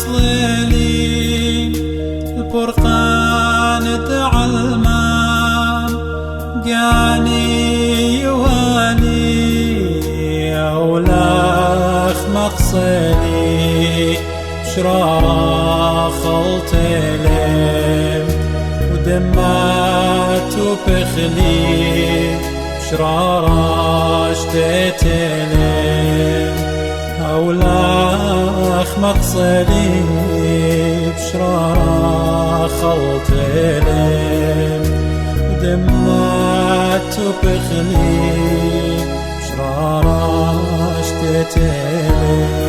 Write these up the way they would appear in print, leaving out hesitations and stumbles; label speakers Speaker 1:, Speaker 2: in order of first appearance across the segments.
Speaker 1: صليلي الفرقان تعلمان قاني يوالي أولاخ مقصلي بشرارة خلطلم ودمات وبخلي بشرارة اشتتلم أولاخ مقصلي بشرارة خلطلم ودمات وبخلي بشرارة اشتتلم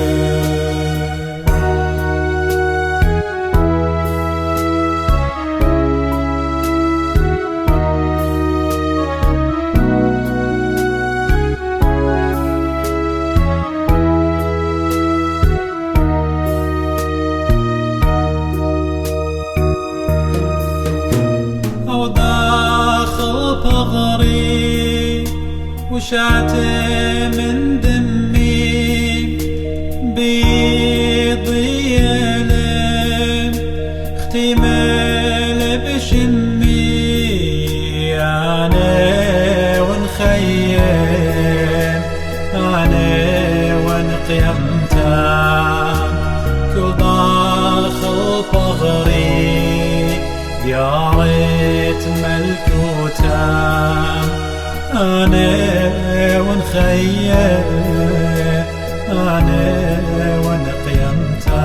Speaker 1: ظهري وشعته من دمي بيضي يلم اختمال بشمي أنا ونخيم أنا ونقيمتم كل داخل بغري يا ريت ملكوتم أنا ونخيم أنا ونقيمتم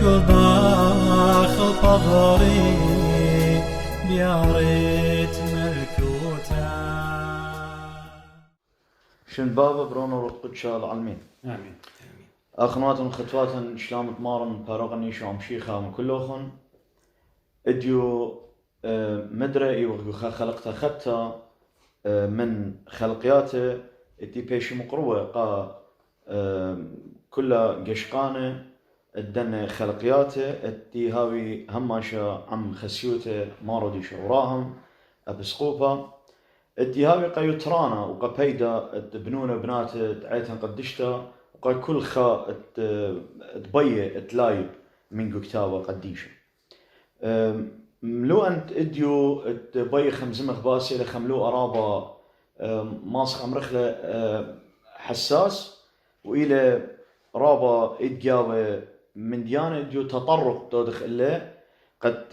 Speaker 1: كل داخل بغري يا ريت ملكوتم
Speaker 2: شن بابا برونو رقدشا العلمين
Speaker 3: آمين
Speaker 2: أخناتن خطواتن شلام تمارن باروغني شو عمشيخا من كلوخن اديو مدري وخا خلقتها خدتها من خلقياته اتي بيشي مقروة قا كلها قشقانة الدنة خلقياته اتي هاوي هماشا عم خسيوته مارودي شعوراهم ابسقوبة اتي هاوي قا يترانا وقا بيدا بنونة بناته دعيتها قدشتا وقا كل خا تبيه تلايب من كتابة قديشة ملو أنت إديو تبي خمزمخ باسي لخملو أرابا ماسخ أمرخلة حساس وإلى رابا إدجاوة من ديانة إديو تطرق تودخ إله قد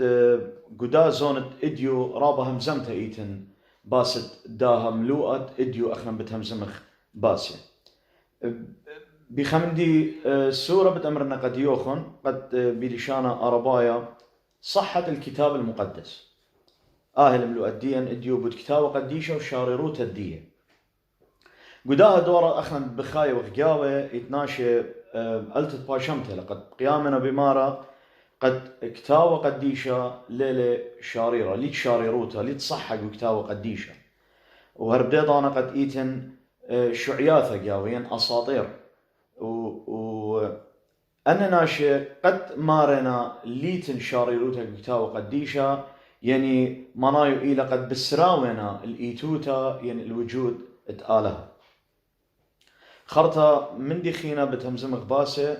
Speaker 2: قدا زونت إديو رابا همزمتها إيتن باست داها ملوءت إديو أخنا بتهمزمخ باسي بخمدي سورة بتأمرنا قد يوخن قد بلشانة أربايا صحة الكتاب المقدس آهل ملؤديا اديو بود كتابة قديشة وشارروت الدية قداها دورة أخنا بخاية وغقاوة يتناشي ألتت باشمته لقد قيامنا بمارا قد كتابة قديشة ليلة شاريرة ليت شارروتها ليت صحة كتابة قديشة وهربديض أنا قد إيتن شعياثة قاوين أساطير أنا ناشي قد مارنا ليتن شاريروتا كتابة قديشة يعني منايو إلى قد بسراونا الإيتوتا يعني الوجود اتآلها خرطة من دخينا بتهمزم غباسة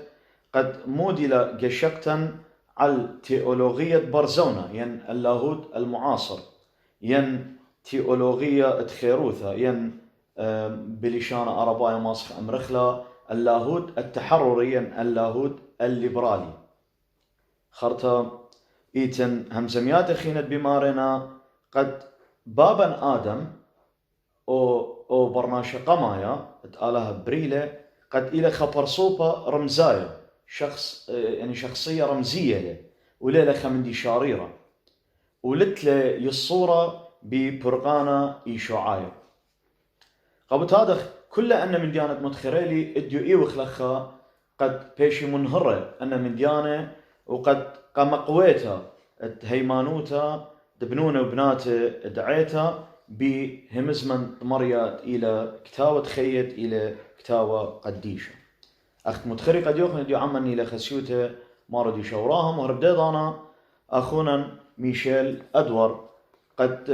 Speaker 2: قد مودلة قشقتا على تيولوغية برزونة يعني اللاهوت المعاصر يعني تيولوغية تخيروثا يعني بلشانة أربايا ماسخ أمرخلا اللاهوت التحرري اللاهوت الليبرالي خرطة إيتن همزميات خينت بمارنا قد بابا آدم أو برناشة قمايا اتآلها بريلة قد إلى خبرصوبة رمزايا شخص يعني شخصية رمزية له وليلة خمندي شاريرة ولتله يصورة ببرقانة إيشوعايا قبط هذا كل أن من ديانة متخريلي اديو إيوخ لخا قد بيشي منهرة أن من ديانة وقد قام قويتها هيمانوتا دبنونة وبناته دعيتها بهمزمن مريات إلى كتاوة خيت إلى كتاوة قديشة أخت متخري قد يوخن اديو عمني لخسيوته ماردي شوراهم وهربديض أنا أخونا ميشيل أدوار قد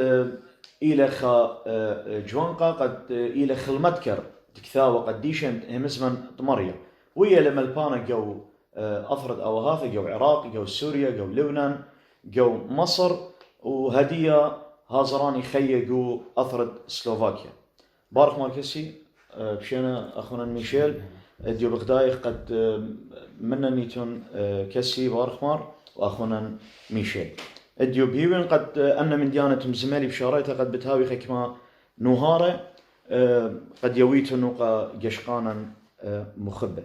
Speaker 2: إلى خا جوانقا قد إلى خلمتكر كتاوة قديشة همزمن مريا ويا لما البانا جو أثرد أوهاث جو عراق جو سوريا جو لبنان جو مصر وهدية هازراني خيجو أثرد سلوفاكيا بارك ماركسي بشينا أخونا ميشيل ديو بغدايق قد منا نيتون كسي بارك مار وأخونا ميشيل ديو بيوين قد أن من ديانة مزمالي بشاريتها قد بتهاوي خكما نهارة قد يويتو نوقا جشقانا مخبة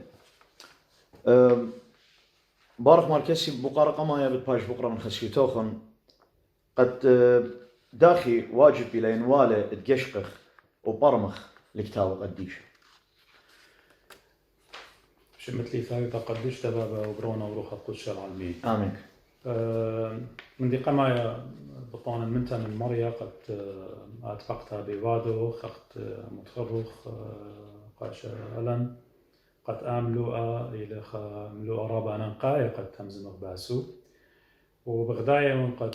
Speaker 2: بارك ماركسي بقارقة ما يبت باش بقرة من خسيتوخن قد داخي واجب بلين والي تجشقخ وبرمخ الكتاب قديش
Speaker 3: شمتلي ثابتة قديش تبابا وبرونا وروح القدس العالمين
Speaker 2: آمين
Speaker 3: من دي قمايا بطانا منتا من مريا قد اتفقتها بوادو خخت متخرخ قاشا ألن قد آملوء إلى ملوء رابا ننقايا قد تمزم باسو وبغدايا قد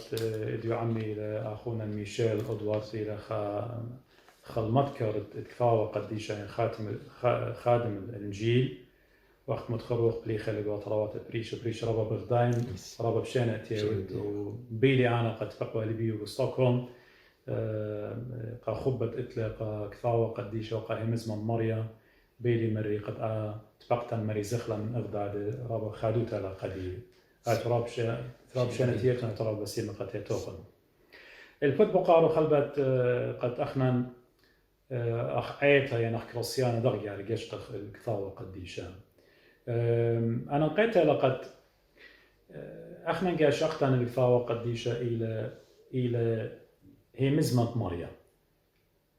Speaker 3: اديو عمي لأخونا ميشيل أدوارد إلى خالمتكر اتكفاوة قديشا خادم الإنجيل وقت متخرج بلي خلق وطروات بريش ربا بغداين ربا بشانة تيود وبيلي أنا قد فقوا لبيو بستوكهولم قا خبت إطلاق كفاوة قديشا وقا همزما مريا بيلي مري قد تفقتا مري زخلة من أغداد ربا خادوتا لقدي راب شانة تيوتنا تراب بسير مقاتيا توخن الفت بقارو خلبت قد أخنا أخ آيتا يعني أخ كرسيانا دغيا رجشتخ الكفاوة قديشا أنا لقيتها لقد أخنا جاش أختنا الكفاوة قديشة إلى هي مزمة مريا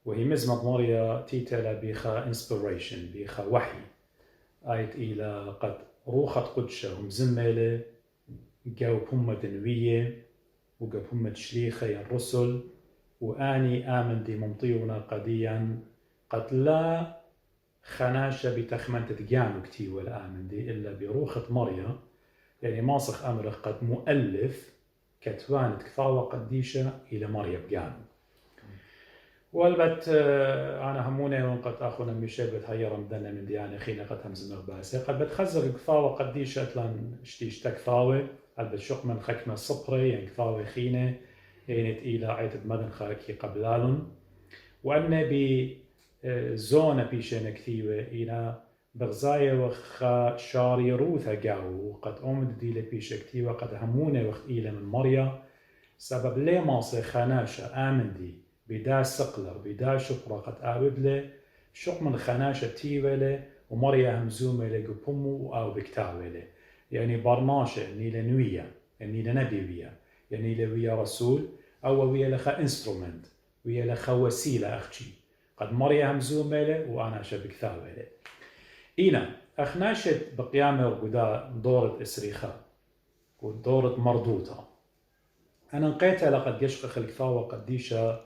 Speaker 3: وهي مزمة مريا تيتلا بيخا إنسبيريشن بيخا وحي آيت إلى قد روخت قدشة ومزملة جو بهمة دنوية وجو بهمة شليخة يا الرسل وآني آمن دي ممطيونا قديا قد لا خناشة بتخمن تتجانو كتي ولا آمن دي إلا بروخة مريا يعني ماسخ أمره قد مؤلف كتوانت كفاوة قديشة إلى مريا بجانو والبت أنا همونة وقد أخونا ميشيل بتهير مدنا من ديانة خينا قد همز مغباسة قد بتخزر كفاوة قديشة لان شتيش تكفاوة قد بتشق من خكمة صبري يعني كفاوة خينة يعني إلى عيد مدن خاركي قبلالون وأن زونة بيشنا كثيوة إلى بغزايا وخا شاري روثا جاو وقد أمد دي لبيشة كثيوة قد همونة وقت إلى من مريا سبب ليه ماصر خناشة آمن دي بدا سقلر بدا شفرة قد آبد له شق من خناشة تيوة له ومريا همزومة له قبمو أو بكتاوة له يعني برناشة نيلة نوية نيلة نبيوية يعني لويا رسول أو ويا لخا إنسترومنت ويا لخا وسيلة أختي قد مريا همزومة له وأنا شبك ثاوة له إينا أخناشت بقيامة وقدا دورة إسريخا ودورة مردوطة أنا نقيتها لقد يشقخ الكثاوة قديشة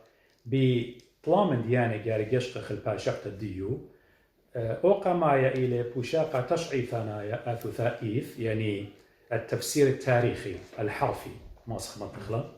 Speaker 3: بطلامن ديانة جاري يشقخ الباشقة الديو أوقمايا إلى بوشاقة تشعي ثنايا أثوثائيث يعني التفسير التاريخي الحرفي ماسخ مطخلة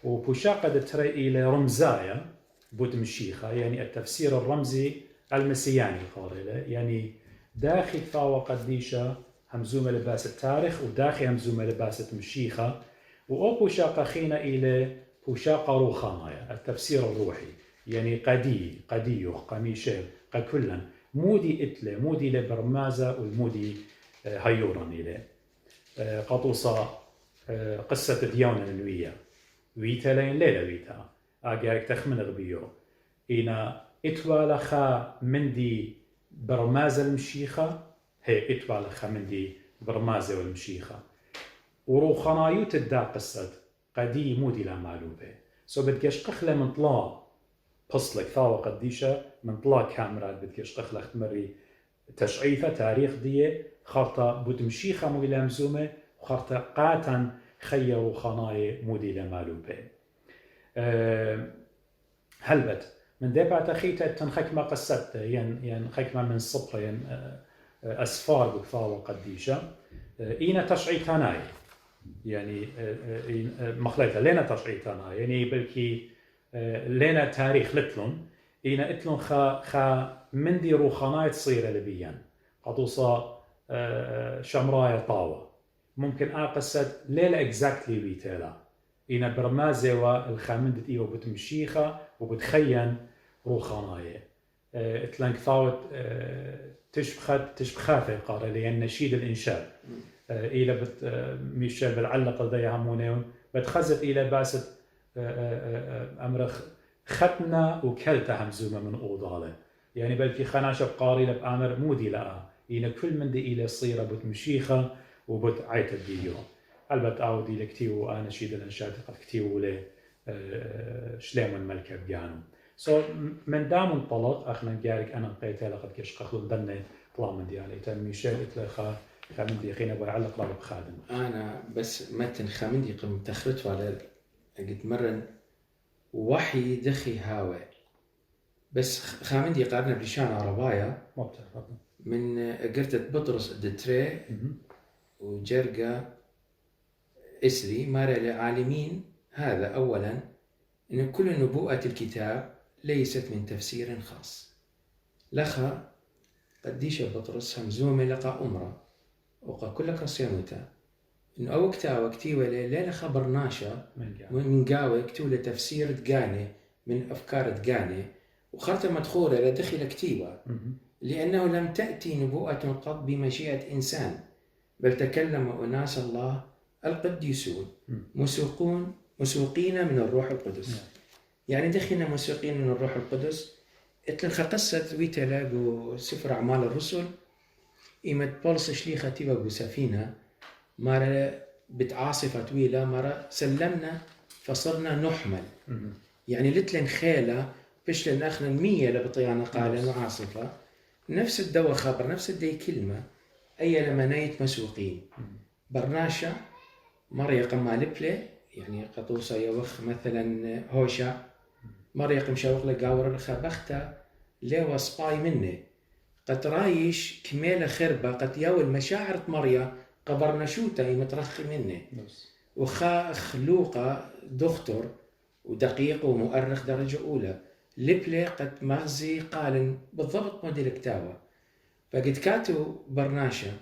Speaker 3: وبوشاقة ترى إلى رمزايا بود مشيخة يعني التفسير الرمزي المسياني قارئة يعني داخل ثاوة قديشة همزومة لباس التاريخ وداخل همزومة لباس مشيخة وأو بوشاقة خينا إلى بوشاقة روخانايا التفسير الروحي يعني قديوخ قميشيل قكلا مودي إتلة مودي لبرمازة والمودي هيوران إلى قطوصة قصة ديونا النوية ويتا لين ليلة ويتا أجارك تخمن غبيو إنا إتوالخا مندي برمازة المشيخة هي إتوالخا مندي برمازة والمشيخة وروخانايو تدى قصة قدي مودي لا معلوبة سو بدكش قخلة من طلا بصلك ثاوة قديشة من طلا كاميرات بدكش قخلة تمري تشعيفة تاريخ دي خارطة بود مشيخة مودي لا مزومة وخارطة قاتا خيروا خناي مودي لا معلوبة هلبت من دبعة تخيت تنخكمة قصت ين خكمة من الصبح ين أسفار بكثاوة قديشة إينا تشعي ثناي يعني مخليتها لنا تشعي ثناي يعني بلكي لنا تاريخ لتلون إينا إتلون خا مندي روخاناي تصير لبيان قطوصة شمراية طاوة ممكن قصد ليلة اكزاكتلي بيتالا إنا برمازة والخامندت إيو بتمشيخة وبتخين روخاناية اتلانك ثاوت تشبخاثة قارة لأن نشيد الإنشاء إلى ميشيل بالعلقة ذي همونيون بتخزت إلى باست أمر ختنا وكلتها همزومة من أوضالة يعني بلكي خناشة قاري لبأمر مودي لها إلى كل من دي إلى صيرة بتمشيخة وبتعيت الفيديو البته أودي لكتيو أنا نشيد الإنشاء قد كتيو له شلام الملكة بيانو من دام انطلق أخنا جارك أنا قيتها لقد كش خلو ضلنا طلع من ديالي تم ميشيل إتلا خامندي خينا بعلق رابط خادم
Speaker 4: أنا بس متن خامندي قم تخرت على قد مرن وحي دخي هاوي بس خامندي قارنا بلشان عربايا من قرتة بطرس الدتري وجرقة إسري مارا للعالمين هذا أولا إن كل نبوءة الكتاب ليست من تفسير خاص لخا قديش بطرس همزومة لقى أمرا وقا كل كرسيانوتا إن أو كتاوة كتيوة لا خبر ناشا من قاوة كتولة تفسير تقاني من أفكار تقاني وخرطة مدخولة لدخل كتيوة لأنه لم تأتي نبوءة قط بمشيئة إنسان بل تكلم أناس الله القديسون مسوقين من الروح القدس يعني دخلنا مسوقين من الروح القدس اتلنخ قصة ويتلاقوا سفر أعمال الرسل إيمت بولس شليخة تيبا سفينة مرة بتعاصفة طويلة مرة سلمنا فصرنا نحمل يعني لتلن خيلة بشلن أخنا 100 لبطيانا قالنا عاصفة نفس الدواء خبر نفس الدي كلمة أي لما نايت مسوقين برناشا مرة يقم لبلة يعني قطوسة يوخ مثلا هوشع مرة يقم شاوخ لقاور خبختة ليوا سباي منه قد رايش كميلة خربة قد ياول مشاعر مريا قبرنا شوتا يمترخي منه وخا خلوقة دكتور ودقيق ومؤرخ درجة أولى لبلة قد مغزي قال بالضبط موديل كتابة فقد كاتو برناشا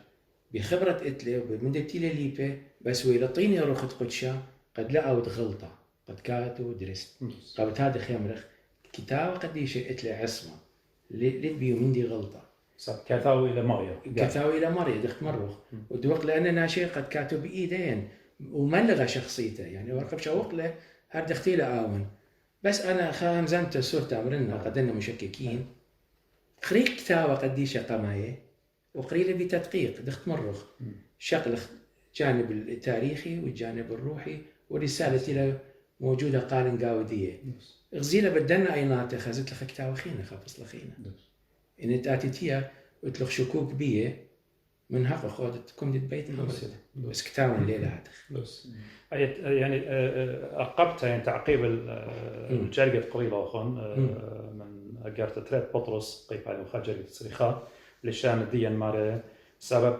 Speaker 4: بخبرة إتلي وبمدة تيلة ليبة بس ويلطيني روخة قدشة قد لقاوت غلطة قد كاتو درست قابت هذا خيامرخ كتابة قديشة إتلي عصمة ليت بيو مندي غلطة
Speaker 3: كثاو إلى مريم
Speaker 4: كثاو إلى مريم دخت مروخ ودوق لأن ناشي قد كاتو بإيدين وملغى شخصيته يعني ورقب شوق له هاد دختي له آون بس أنا خام زمت سورة أمرنا قدنا مشككين قريت كتابة قديشة قماية وقريله بتدقيق دخت مرخ شغل جانب التاريخي والجانب الروحي ورسالة له موجودة قارن قاودية غزيلة بدنا أيناتي خزت لك كتابة خينا خافص لخينا إن تأتيتيها وتلخ شكوك بيه من حق خودت كم ديت بيت بس كتابة الليلة هذا
Speaker 3: يعني عقبتها يعني تعقيب الجرقة قريبة أخون من أجرت تريد بطرس قيب على وخجرة الصريخة للشام الدين مارة سبب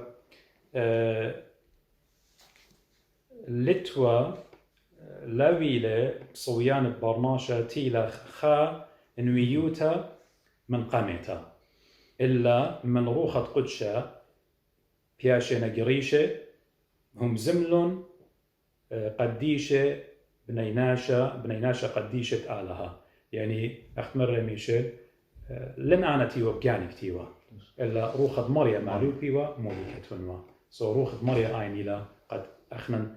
Speaker 3: لتوا لويلة صويان برناشة تيلا خا نويوتا من قامتا إلا من روخة قدشة بياشة نقريشة هم زملون قديشة بنيناشة قديشة آلها يعني أخمر ميشيل لن أنا تيوه بجاني كتيوه إلا روخة مريا معلوب بيوه مولي كتونوا روخة مريا آيني لا قد أخنا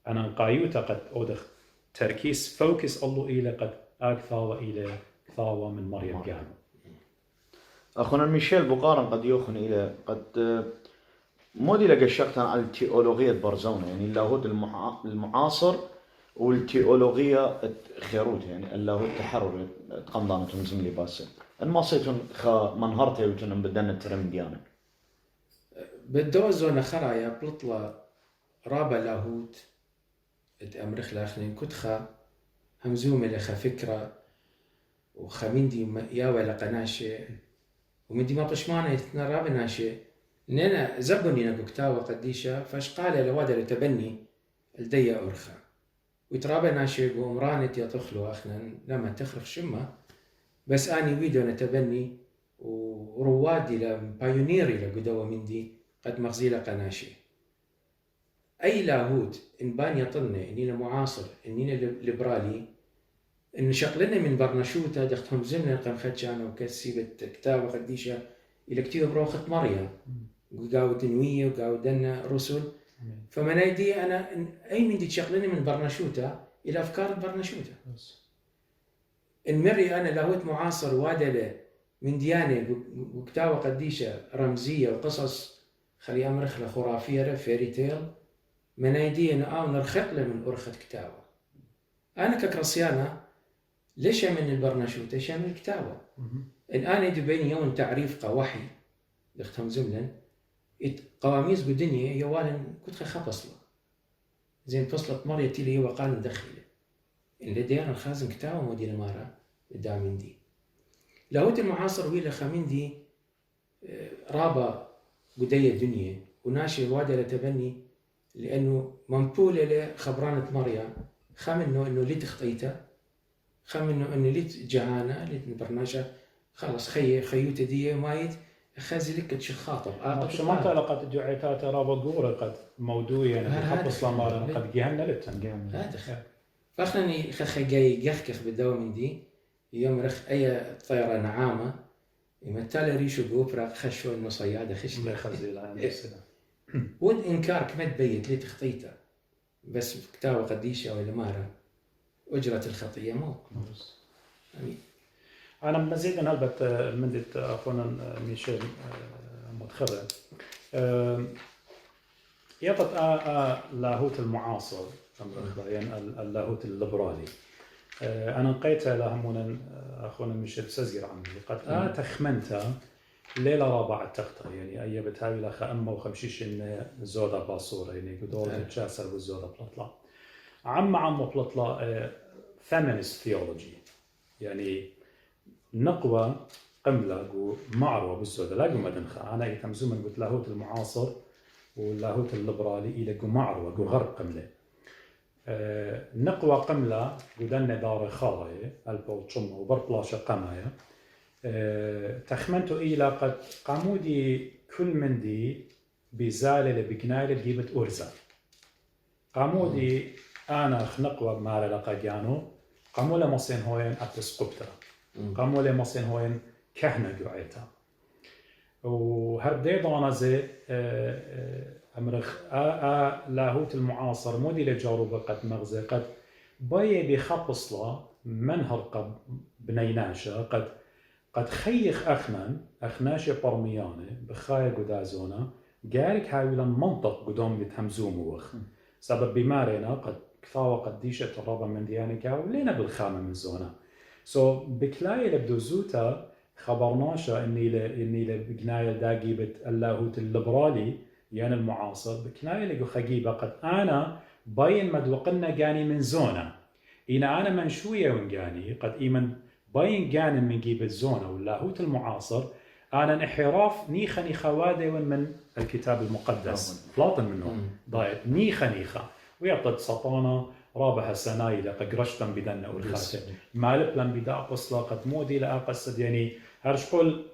Speaker 3: أنا نقايوتا قد أودخ تركيز فوكس الله إلى قد أكثاوة إلى كثاوة من مريا بجاني
Speaker 2: أخونا ميشيل بقارن قد يوخن إلى قد مودي لقى الشقتان على التيولوجية برزونة يعني اللاهوت المعاصر والتيولوجية خيروت يعني اللاهوت التحرر تقمضانتهم زملي باسل المصيتون خا منهرته وتنم بدنا الترم ديانا
Speaker 4: بالدوزون خرايا بلطلة رابا لاهوت أمرخ لاخنين كتخا همزومة لخا فكرة وخميندي ياوى لقناشة ومندي ما بشمانة يتنا رابا ناشة نينا زبني نكو كتاوة قديشة فاش قال لوادر لتبني الدية أرخا ويترابا ناشي ومرانت يطخلو أخنا لما تخرف شمة بس أني ويدو نتبني وروادي لبايونيري لقدوة مندي قد مغزيلة قناشي أي لاهوت إن بان يطلنا إننا معاصر إننا ليبرالي إن شقلنا من برنشوتا دختهم زمنا قنختشانا وكسيبة كتابة قديشة إلى كتير بروخة مريم وقاو دنوية وقاو دنا رسل فما نايدي أنا أي من دي شقلنا من برنشوتا إلى أفكار برنشوتا المري أنا لاهوت معاصر وادلة من ديانة وكتابة قديشة رمزية وقصص خلي أمرخلة خرافية فيري تيل منايدي أنا نرخق له من أرخة كتابة أنا ككرسيانا ليش من البرنشوت ليش من الكتابة الآن يدي بيني يوم تعريف قوحي دختهم زملا قواميس بالدنيا يوالا كنت خبص له زين فصلت مرة تيلي وقال ندخله اللي ديانا خازن كتابة مودي المارة قدام دي لاهوت المعاصر ويلا خامندي رابا قدية الدنيا وناشي وادة لتبني لأنه منبولة لخبرانة مريم خامنه إنه لي تخطيته خامنه إنه لي جهانة لي برناشة خلاص خيوتة دي مايت خازي لك تشخاطب
Speaker 3: شو ما تعلقت الدعيتات رابا قورة قد موضوع يعني حبص لمارا قد جهنة لتن
Speaker 4: هذا فأخني خخجاي يخكخ بالدوام من دي يوم رخ أي طيرة نعامة يمثل ريشو جوبرا خشوا المصيادة خشنا
Speaker 3: لا خزي لا
Speaker 4: ود إنكار كمد بيت لي تخطيته بس كتابة قديشة ولا مارة أجرة الخطية مو
Speaker 3: أمين. أنا مزيدا هلبت مدت أخونا ميشيل متخرج يطت لاهوت المعاصر يعني اللاهوت الليبرالي أنا نقيت لهمونا أخونا ميشيل سزير عني قد تخمنتها ليلة رابعة التخطة يعني أي بتهاوي لخ أما وخمشيش إن زودة باصورة يعني قدور تشاسر والزودة بلطلة عم بلطلة feminist theology يعني نقوى قملة ومعروة بالزودة لا قم أدنخا أنا يتمزومن قلت لاهوت المعاصر واللاهوت الليبرالي إلى معروة غرب قملة نقوى قملة قدنا دار خاية البولشم وبرطلاشة قماية تخمنتو إلى قد قامودي كل من دي بزالة بجناية جيبت أرزا قامودي أنا خنقوى بمارا لقاقيانو قامولا مصين هوين أبتسقبتا قامولا مصين هوين كهنة جوعيتا وهردي ضانزي أمرخ لاهوت المعاصر مودي لجاروبة قد مغزي قد باي بخبصلا منهر قد بنيناشا قد خيخ أخناشي برمياني بخاية قدازونا قارك هاولا منطق قدوم بتهمزوم وخ سبب بمارينا قد كفاوة قديشة الرابع من ديانيكا ولينا بالخامة من زونا بكلاية لبدوزوتا خبرناشا إني لبقناية دا جيبت اللاهوت الليبرالي يعني المعاصر بكناية لقو خجيبة قد أنا باين مدوقنا جاني من زونا أنا منشوية ونجاني قد إيمن باين جاني من جيب الزونة واللاهوت المعاصر أنا انحراف نيخا خوادي من الكتاب المقدس فلاطن منه ضايد نيخا ويعطد سطانا رابها سناي لقد قرشتم بدنا والخاتم مالبلن بدا أقصلا قد مودي لأقصد يعني هرشقل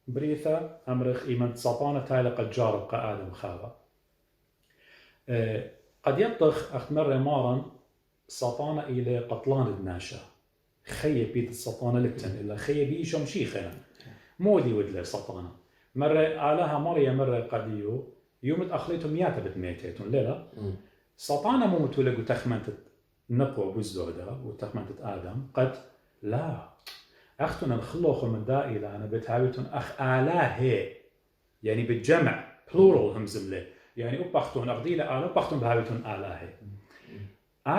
Speaker 3: بريثة أمرخ إيمان سطانة تايلة قد جارب قآدم خاوة قد يطخ أخمر مارا سطانة إلى قطلان الناشا خيه بيت السطانة لبتن إلا خيه بيشم شيخنا مودي ودله سطانة مرة آلها مريا مرة قديو يوم أخليتهم ياتبت ميتيتون لا سطانة مو متولق وتخمنت نقوى بزودة وتخمنت آدم قد لا أختنا الخلوخ من دائلة أنا بتهاويتون أخ آلاه يعني بالجمع plural همزملة يعني أبختون أغديلة آلة أبختون بهاويتون آلاه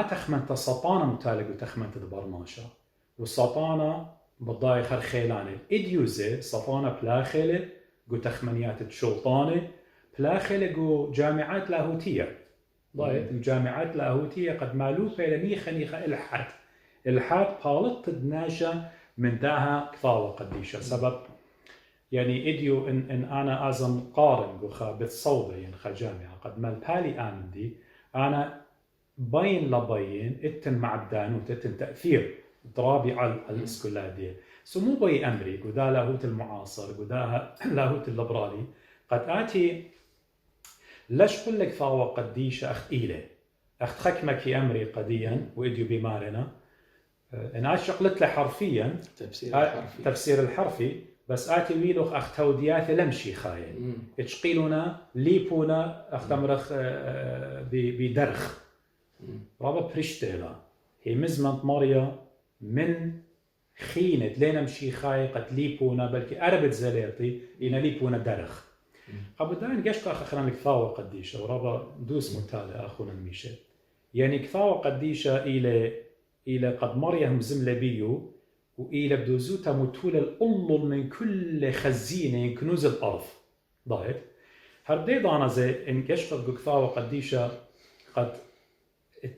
Speaker 3: تخمنت السطانة متالق وتخمنت البرناشة والسطانة بالضاي خرخيلانة إديوزي سطانة بلاخلة قو تخمنيات الشلطانة بلاخلة قو جامعات لاهوتية ضايت الجامعات لاهوتية قد مالوفة لنيخة إلحاد بالت دناشة من داها كفاوة قديشة سبب يعني إديو إن أنا أزم قارن قو بالصوبة يعني جامعة قد مالبالي آمن دي أنا باين لباين اتن مع الدانوت اتن تأثير ضرابي على الاسكولادية سمو بي أمري قدا لاهوت المعاصر قدا لاهوت الليبرالي قد آتي لش قل لك فاوى قديش أخت إيله أخت خكمك أمري قديا وإديو بمارنا إن آتي قلت له حرفيا تفسير الحرفي بس آتي ويلوخ أخت توديات لمشي خاين اتشقيلنا ليبونا أخت أمرخ بدرخ رابا بريشتيلا هي مزمنت ماريا من خينت لينا مشي خاي قد ليبونا بلكي أربت زليطي إنا ليبونا درخ قبل داين قشق أخران كفاوة قديشة ورابا دوس متالي أخونا الميشة يعني كفاوة قديشة إلى قد مريم زملة بيو وإلى بدوزوتا متولة الأمل من كل خزينة كنوز الأرض ضايد هردي دانا زي إن قشق كفاوة قديشة قد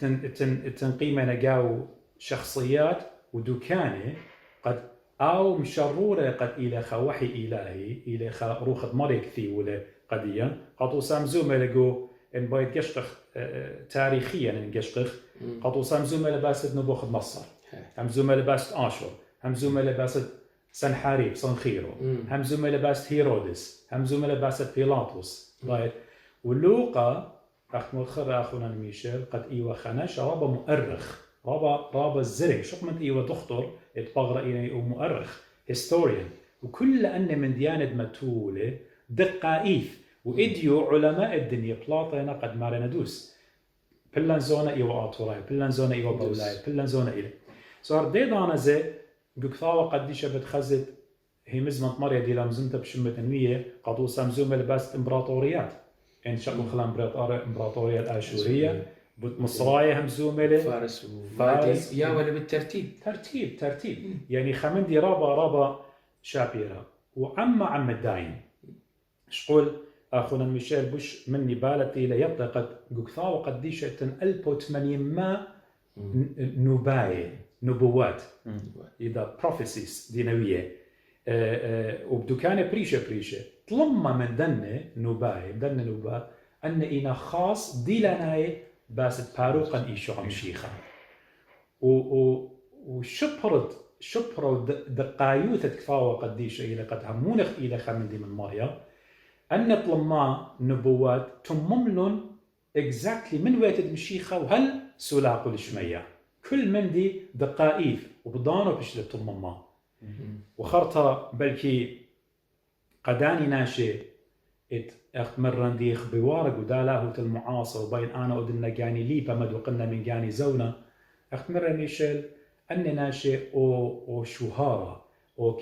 Speaker 3: التنقيمة نقاو شخصيات ودكانة قد أو مشرورة قد إلى خوحي إلهي إلى روخة مريك ثيولة قديا قد وسامزوم لقو إن بايد قشقخ تاريخيا إن قشقخ قد وسامزوم لباسد نبوخد مصر همزوم لباسد آشور همزوم لباسد سنحاريب صنخيرو همزوم لباسد هيرودس همزوم لباسد بيلاطوس بايد ولوقا أخت مخر أخونا الميشيل قد إيوه خناش رابا مؤرخ رابا الزرق شو قمت إيوه دكتور اتبغر إلي ومؤرخ هيستوريان وكل أن من ديانة متولة دقائف وإديو علماء الدنيا بلاطينا قد مارندوس بلان زونا إيوه آطوراي بلان زونا إيوه بولاي بلان زونا إلي صار دي دانا زي قكثاوة قديشة بتخزد هي مزمنت مريا دي لامزمتها بشمة تنوية قدو سامزومة لباست إمبراطوريات إن شاء خلال إمبراطورية الآشورية مصراية همزومة
Speaker 4: فارس يا ولا بالترتيب
Speaker 3: ترتيب يعني خمندي رابا شابيرا وعم الداين شقول أخونا ميشيل بوش مني بالتي ليطلقت قكثاوة قديشة 1800 نبوات إذا prophecies دينوية وبدكانة بريشة طلما من دنة نوبا أن إنا خاص دي لناي باست باروقا إيشو عمشيخا وشبروا دقايوثة كفاوة قديشة إلى قد همونخ إلى خمندي من ماريا أن طلما نبوات تمملن exactly من ويتد مشيخا وهل سلاقو لشمية كل من دي دقائف وبضانو بشلة طلما وخرطة بلكي قداني ناشي مرن ديخ بوارق ودالاهوت المعاصر وبين أنا ودنا جاني ليبا مدو قلنا من جاني زونا مرن ميشيل أن ناشي أو شهارة أو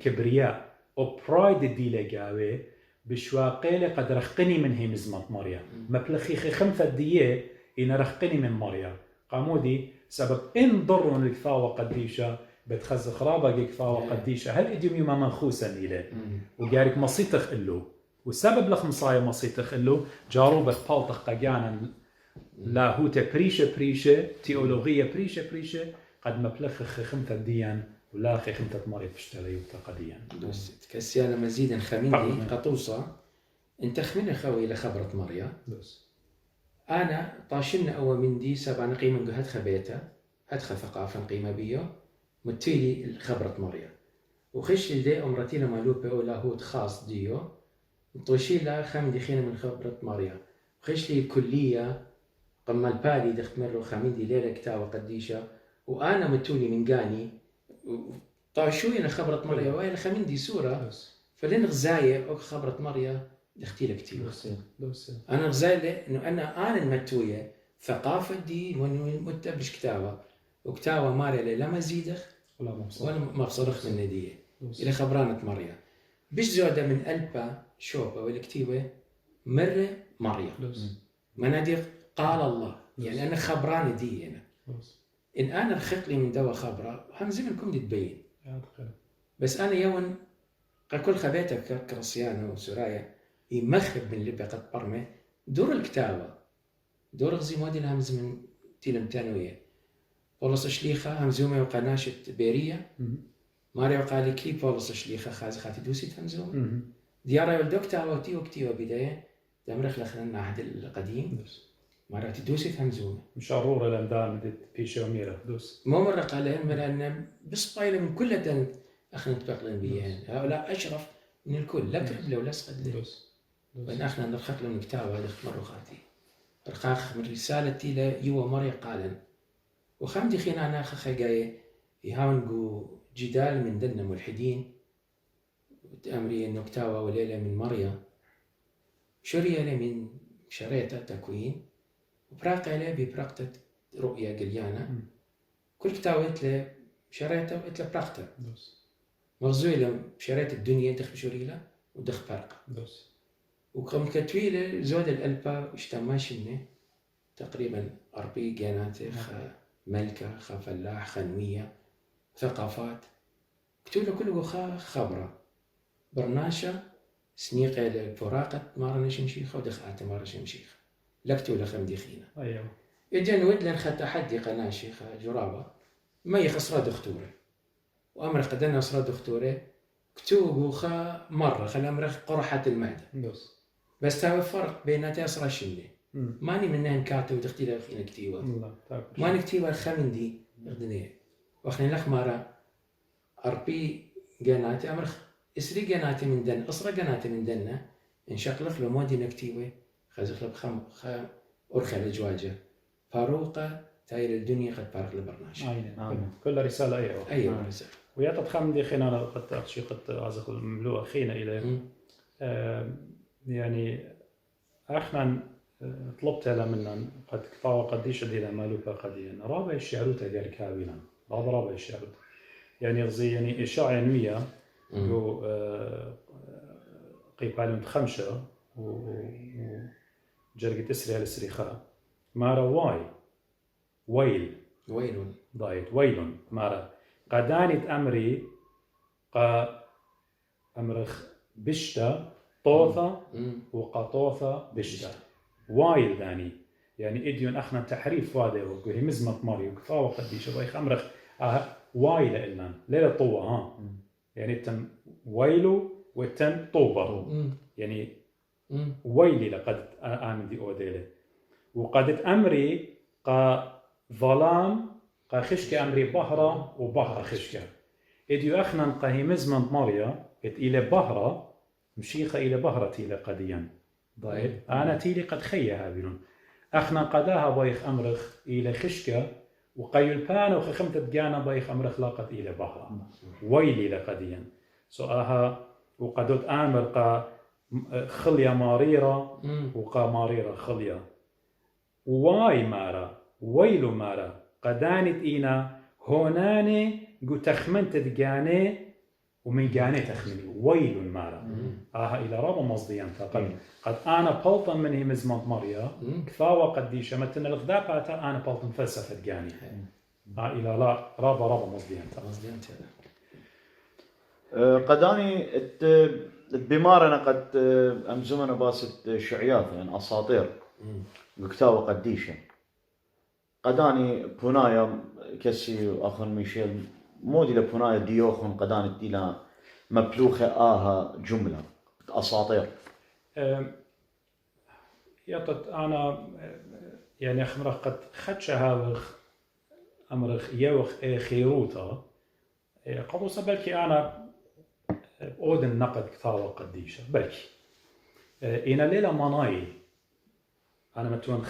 Speaker 3: كبرياء أو برايد دي لقاوي بشواقيلة قد رخقني من هي مزمة مريا مبلخيخي 5 ديه إن رخقني من مريا قامودي سبب إن ضرون الكفاوة قديشة بتخز خرابة كفاوة قديشة هل إديومي ما منخوسا إليه وقارك مصيتخ إلو والسبب لخ مصايا مصيتخ إلو جارو بخبالتخ قاقانا لاهوتة بريشة تيولوغية بريشة قد مبلخخ 5 ديان ولا خي 5 مريض بشتري وتقديا
Speaker 4: دوس كسيانا مزيدا خميني قطوصة انت خميني خوي إلى خبرة مريا
Speaker 3: دوس
Speaker 4: أنا طاشنا أول من دي سبع نقيمة هاد خبيته هاد ثقافة قيمة بيو متيلي خبرة مريا وخش لدي أمرتي لما لوبي أو لاهوت خاص ديو طوشي لا خامدي خينا من خبرة مريا خش لي كلية قم البالي دخت مرو خامدي ليلة كتابة قديشة وأنا متولي من قاني طاشوي أنا خبرة مريا وأنا خامدي سورة فلين غزاية أو خبرة مريا دختي لك كتير أنا غزاية إنه أنا المتوية ثقافة دي متبش كتابة وكتابة مريا لا مزيدخ ولا مبصرخ من ندية إلى خبرانة مريا بش زودة من ألبا شوبة والكتيبة مرة مريا مناديق قال الله يعني أنا خبرانة دي أنا إن أنا رخت لي من دوا خبرة همزي منكم دي تبين بس أنا يوم كل خبيتك كرسيانة وسرايا يمخب من اللي قد برمه دور الكتابة دور غزي مودي الهمز من تيلم تانوية بولس شليخة همزومة وقناشة بيرية ماريو قال لي بولس شليخة خازي خاتي دوسيت همزومة ديارة والدكتور وتي وكتيو بداية دمرخ لخلنا عهد القديم مرة تدوسيت همزومة
Speaker 3: مشارورة لندان ديت بيشة وميرة دوس
Speaker 4: مو مرة قال لهم لأن بس بايلة من كل دن اخنا نتبقلن بيهن هؤلاء اشرف من الكل لا ترب له لسقد له وان اخنا نرخق لهم كتاب هذا مرة خاتي رخاخ من رسالتي له يو مري قالن وخمدي خينا انا خخاجاي يهاونجو جدال من دنا ملحدين وتأمري انه كتابة وليلة من مريم شرية له من شريطة تكوين وبراقة له ببراقة رؤية قليانة كل كتابة له شريطة وإتلا براقة مرزوي له شريطة الدنيا دخ بشوريلة ودخ برقة وكم كتويلة زود الألبا اشتماشنه تقريبا 4 جانات ملكة فلاح خنوية ثقافات كتوله كله خبرة برناشة سنيقة لفراقة مارنا شمشيخة ودخلت مارنا شمشيخة لكتوله خمدي خينا
Speaker 3: أيوه
Speaker 4: إجن ودلن خد تحدي قناة شيخة جرابة ما يخسر دكتورة وأمر قدنا صار دكتورة كتوبه خا مرة خل أمر قرحة المعدة بس تاوي فرق بين تأسرى شنة ماني منهن كاتو تختيل خينا كتيبة ماني كتيبة الخمن دي يخدني وخلين لك مرة أربي جناتي أمر إسري جناتي من دن أسرى جناتي من دنا إن شكلك لو مودي نكتيبة خازخ لك أرخى الجواجة فاروقة تاير الدنيا قد بارك البرنامج.
Speaker 3: كل رسالة أيوة.
Speaker 4: أيوة رسالة.
Speaker 3: ويا تتخمن دي خينا قد أخشي قد أزخ الملوء خينا إلى يعني إحنا طلبت لمنا قد كفاوا قديش دينا مالوكا قديا رابع الشعروت غير كابينا رابع الشعروت يعني زي يعني إشاعة علمية جو قيبالهم خمسة وجرقت إسرائيل السريخة مارا ويل ضايت ويل مارا قدانت أمري أمرخ بشتا طوثة وقطوثة بشتا وايل داني يعني إديون أخنا تحريف واده وهي مزمة ماريو كفاوة قديش بايخ أمرخ وايل إلنا ليلة طوة ها يعني تم ويلو وتم طوبة يعني ويلي لقد آمن دي أوديله وقدت أمري ظلام خشكة أمري بهرة وبهرة خشكة إديو أخنا قهي مزمة ماريا إلى بهرة مشيخة إلى بهرة إلى قديا ضايل أنا تيلي قد خيها بينون أخنا قداها بايخ أمرخ إلى خشكة وقيل بان وخمت جانا بايخ أمرخ لاقت إلى بهرة ويلي لقديا سؤالها وقدت أمر قا خلية ماريرة وقا ماريرة خلية واي مارا ويلو مارا قدانت إينا هوناني قو تخمنت دجاني ومن جاني تخمني ويل مارا إلى رابا مصديان قد أنا بلطن مني مزمنت مريا كفاوة قديش متن الغذاء أنا بلطن فلسفة جاني إلى لا رابا مصديان
Speaker 2: قداني بمارنا قد أمزمنا باسط شعيات يعني أساطير كتابة قديشة قداني بنايا كسي أخن ميشيل مودي لبنايا ديوخن قداني ديلا مبلوخة جملة أساطير
Speaker 3: يطت أنا يعني أخمرخ قد خدش هاوخ أمرخ يوخ خيروتا قبوسة بلكي أنا أودن نقد كتابة قديشة بلكي إنا ليلة مناي أنا متون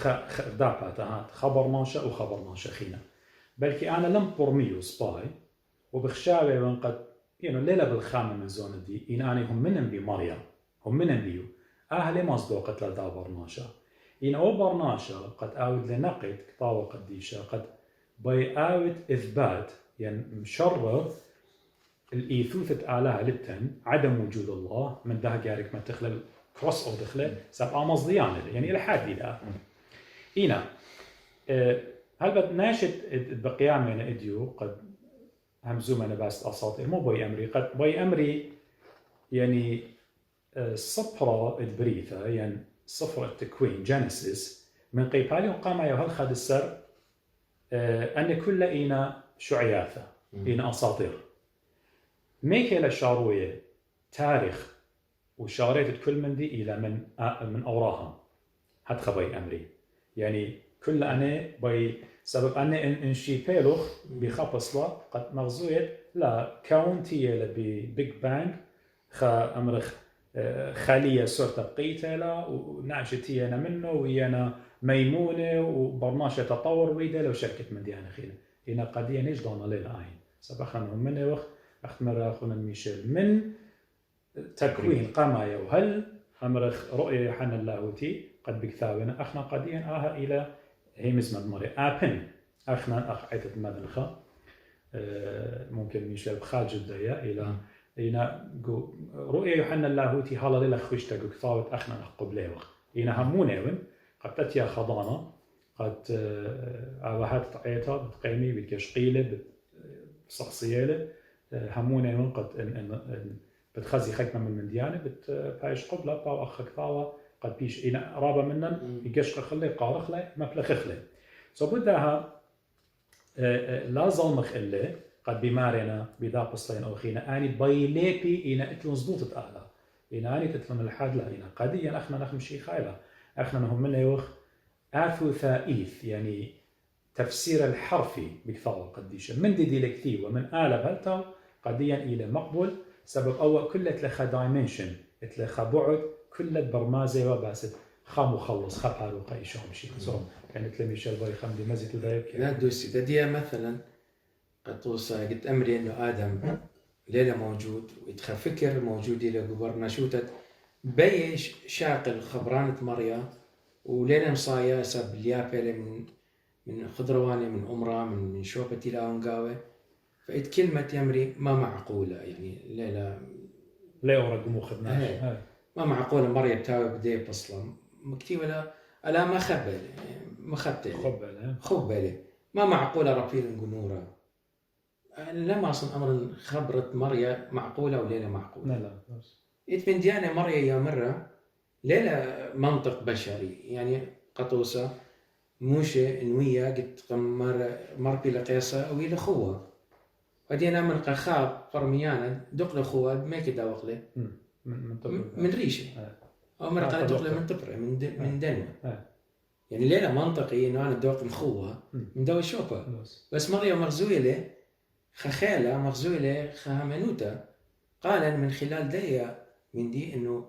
Speaker 3: دابا خبر ماشا وخبر ماشا خينا بلكي أنا لم برميو سباي وبخشاوي من قد ليلة بالخامة من زون دي إن أنا هم منن بماريا هم منن بيو أهلي مصدوقت لدا برناشا إن أو برناشا قد أود لنقد كتابة قديشة قد باي أود إثبات يعني مشرر الإيثوثة آلهة للتن عدم وجود الله من ده جارك ما تخلل كروس أو دخله سبعة مصديان يعني إلى حد لا إينا هل بد ناشد بقيام من إديو قد همزوم أنا بس أساطير مو باي أمري قد باي أمري يعني صفرة البريثة يعني صفرة التكوين جينيسيس من قيبالي وقام يا هل خد السر أن كل إينا شعياثة إينا أساطير ميكيلا الشاروية تاريخ وشاريت كل من دي إلى من أوراها حتى باي أمري يعني كل أنا باي سبب أن إن شي بيلوخ بخبص لا قد مغزويت لا كونتي لا ببيج بانج خا أمرخ خالية صورة بقيتها لا ونعشتي أنا منه ويانا ميمونة وبرنامج تطور ويدا لو شركة مديانة خينا هنا قضية نيش ضانا للعين سبب خانهم من وقت أختمر أخونا ميشيل من تكوين قمايا وهل أمرخ رؤية يوحنا اللاهوتي قد بكثاونا أخنا قضيا إلى هي مسمى مري أبن أخنا أخ عيتة مدنخة ممكن ميشيل بخال جدايا إلى هنا رؤية يوحنا اللاهوتي هلا ليلة خوشتا كثاوت أخنا قبله وقت هنا همونيون قد تتيا خضانة قد أواهات تعيتها بتقيمي بتكشقيلة بصخصيالة همونيون قد بتخزي خكمة من ديانة بتفايش قبلة باو أخ كثاوة قد بيش إنا رابا منن يقشق خلي قارخ لي مبلخ خلي بدها لا ظلمخ إلا قد بمارنا بدا قصلين أو خينا أني بايليبي إنا إتلون زبوطة أهلا إنا أني تتلون الحاد لا إنا قديا أخنا نخم شي خايلة أخنا نهم من يوخ أثوثائيث يعني تفسير الحرفي بكثاوة قديشة من ديلكتي ومن آلة بهلتا قديا إلى مقبول سبب أول كل تلخا دايمنشن تلخا بعد كل برمازة وباسد خا مخلص خا باروقا إيشهم شيء صوم كانت لميشيل باي خم دي مزيت وذاك
Speaker 4: لا دوسي دي مثلا قطوسة قلت أمري إنه آدم ليلة موجود ويتخفكر موجود إلى قبرنا شوتت بيش شاقل خبرانة مريا وليلة مصايا سب ليابيلة من خضرواني من أمرا من شوبتي لاونقاوة فإت كلمة يمري ما معقولة يعني ليلة
Speaker 3: لا ورق مو خدناش
Speaker 4: ما معقولة مريا بتاوي بدي أصلا مكتيبة لا ما خبل ما خبل ما معقولة رفيل نقنورة لما أصلا أمر خبرت مريا معقولة وليلة معقولة
Speaker 3: لا
Speaker 4: إت من ديانة مريا يا مرة ليلة منطق بشري يعني قطوسة موشة نوية قد مر بلا قياسة أو إلى خوة ودينا من قخاب فرميانا دقل خوة ما كدا وقله من ريشة أو مرة دقل من طفرة من دنوة يعني ليلة منطقي إنه أنا دوق مخوة من دو الشوكة بس مريا مغزوية له خخالة مغزوية له خهمنوتا قال من خلال ديا من دي إنه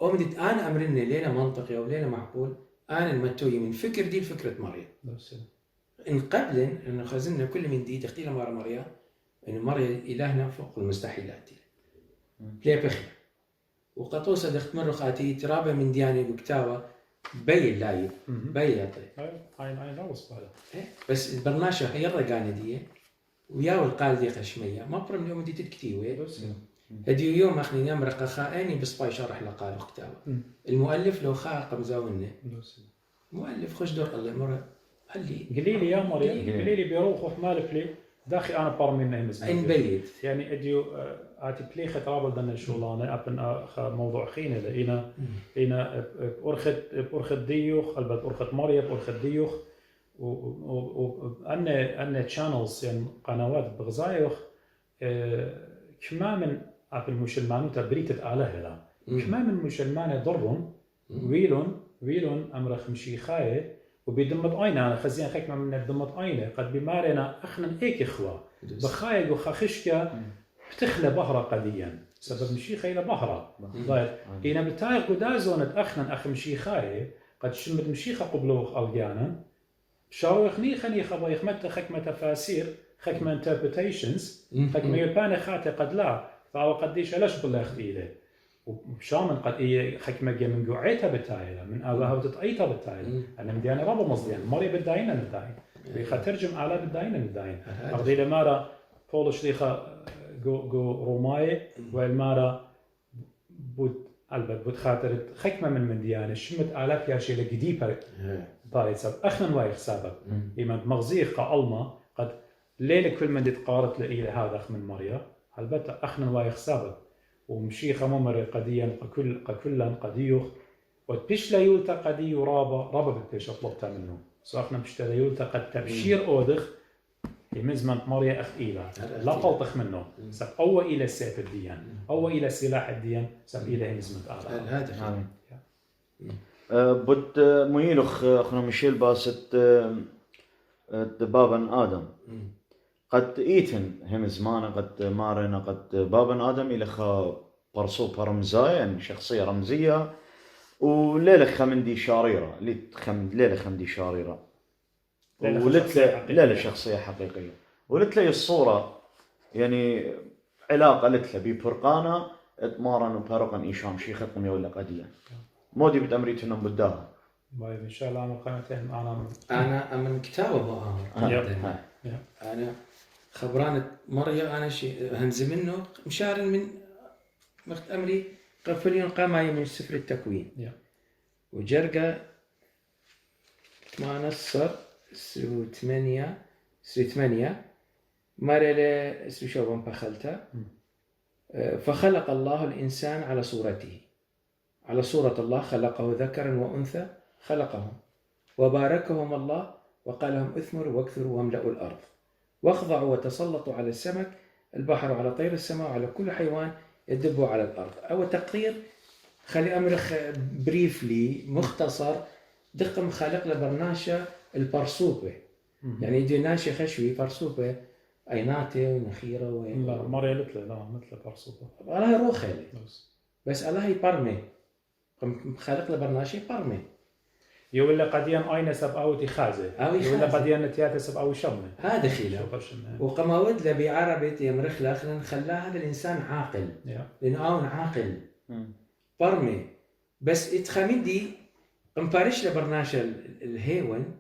Speaker 4: أمدت أنا أمرني ليلة منطقي أو ليلة معقول أنا المتوي من فكر دي لفكرة مريم إن قبل إنه خزنا كل من دي تختيل مريم إنه مريم إلهنا فوق المستحيلات ليه بخير وقطوسة دخت مرة خاتي ترابة من ديانة بكتاوة بي اللايف بي يطي
Speaker 3: عين راوس بهذا
Speaker 4: بس البرناشة هي الرقانة دي وياو القال دي خشمية ما برم اليوم دي تكتيوه هدي يوم أخني نام رقا خائني بصباي شرح لقال كتابة المؤلف لو خاق مزاونة مؤلف خش دور الله مرة قال لي
Speaker 3: قليلي يا مريم قليلي بيروح وحمالك لي داخل أنا بار منه مزمن
Speaker 4: إن بيت
Speaker 3: يعني أديو أتي بليخة رابل دنا الشغلانة أبن موضوع خينة لإنا إنا أرخد ديوخ البت أرخد مريم أرخد ديوخ وأن channels يعني قنوات بغزايوخ كما من أبن مسلمان تبريت آله لا كما من مسلمان ضربهم ويلون أمر خمشي خاية وبيدمت عينه أنا خزين خكمة من الدمت عينه قد بمارنا أخنا إيك إخوة بخايق وخخشكة بتخلى بهرة قديا سبب مشي خيلة بهرة ضاير إنا بتاعي قدازونة أخنا أخ مشي خاية قد شمت مشيخة قبلوخ ألجانا شاوخني خني خبايخ متى خكمة تفاسير خكمة interpretations خكمة يبان خاطئ قد لا فهو قديش علاش بالله اختيله وشامن قد إيه خكمة جا من قعيتها بتاعيلا من أباها وتطعيتها بتاعيلا أنا مديانة رابا مصديان مري بداينا نداين بيخترجم على بداينا نداين أغذي لمارا بولش ليخا جو روماي والمارا بود البت بود خاطر خكمة من ديانة شمت آلاف ياشي لقديبة بايد سب أخنا وايخ سابق إيمان مغزيخ قالما قد ليلة كل من تقارت لإلى هذا أخ من مريا البته أخنا وايخ سابق ومشيخة ممر قديا كلا قديوخ وتبش لا يلتا قديو رابا بتبش أطلبتها منه سأخنا بش لا يلتا قد تبشير أودخ يمزمن مريا أخ إيلا لا قلتخ منه سب أو إلى سيف الديان أو إلى سلاح الديان سب إلى مزمن آلا
Speaker 4: هذا
Speaker 2: بود ميلوخ أخنا ميشيل باست بابا آدم قد إيتن هم زمانه قد مارنا قد بابا آدم إلى خا برصوبة رمزاية يعني شخصية رمزية وليلة خمندي شاريرة ليلة خمندي شاريرة ليلة شخصية حقيقية ولتلي الصورة يعني علاقة لتلي بفرقانة اتمارن وفرقا إيشام شيختكم يولا قديا مودي بتأمريتنا بداها
Speaker 3: بايد إن شاء الله أنا قناتين
Speaker 4: أنا من كتابة مؤامر أنا خبرانة مريا أنا شيء هنز منه مشار من وقت أمري قفلين قامة من سفر التكوين وجرقة ما نصر سو 8 مرة سو شوبان بخلتا فخلق الله الإنسان على صورته على صورة الله خلقه ذكرا وأنثى خلقهم وباركهم الله وقال لهم اثمروا واكثروا واملأوا الأرض واخضعوا وتسلطوا على السمك البحر وعلى طير السماء وعلى كل حيوان يدب على الأرض. أول تقرير خلي أمرخ بريفلي مختصر دقة مخالق لبرناشة البرسوبة يعني دي ناشة خشوي برسوبة أيناتي ونخيرة
Speaker 3: لا مريا لتلة لا مثل برسوبة
Speaker 4: الله روخي بس الله يبرمي مخالق لبرناشة يبرمي
Speaker 3: يقول قديم أين سبأوتي خازة يقول قديم نتيات سبأو شمة
Speaker 4: هذا خيله وقماود لبي عربي يمرخ الآخر خلاه هذا الإنسان عاقل لأنه أون عاقل برمي بس اتخمدي مبارش لبرناشة الهيون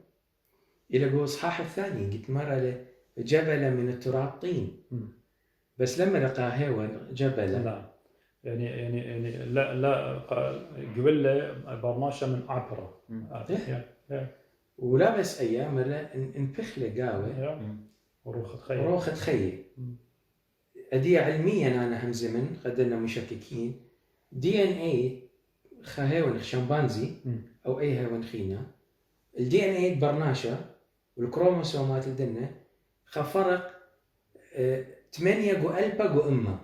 Speaker 4: إلى جو إصحاح الثاني قلت مرة جبل من التراب طين بس لما لقى هيون جبل
Speaker 3: لا يعني لا قبل له برناشة من عبرة
Speaker 4: ولا بس أيام مرة انفخ له قاوة وروخة خي أدي علميا أنا هم زمن قدرنا مشككين DNA خهيون شمبانزي أو أي هيوان خينا DNA برناشة والكروموسومات الدنة خفرق 8 جو ألبا جو إما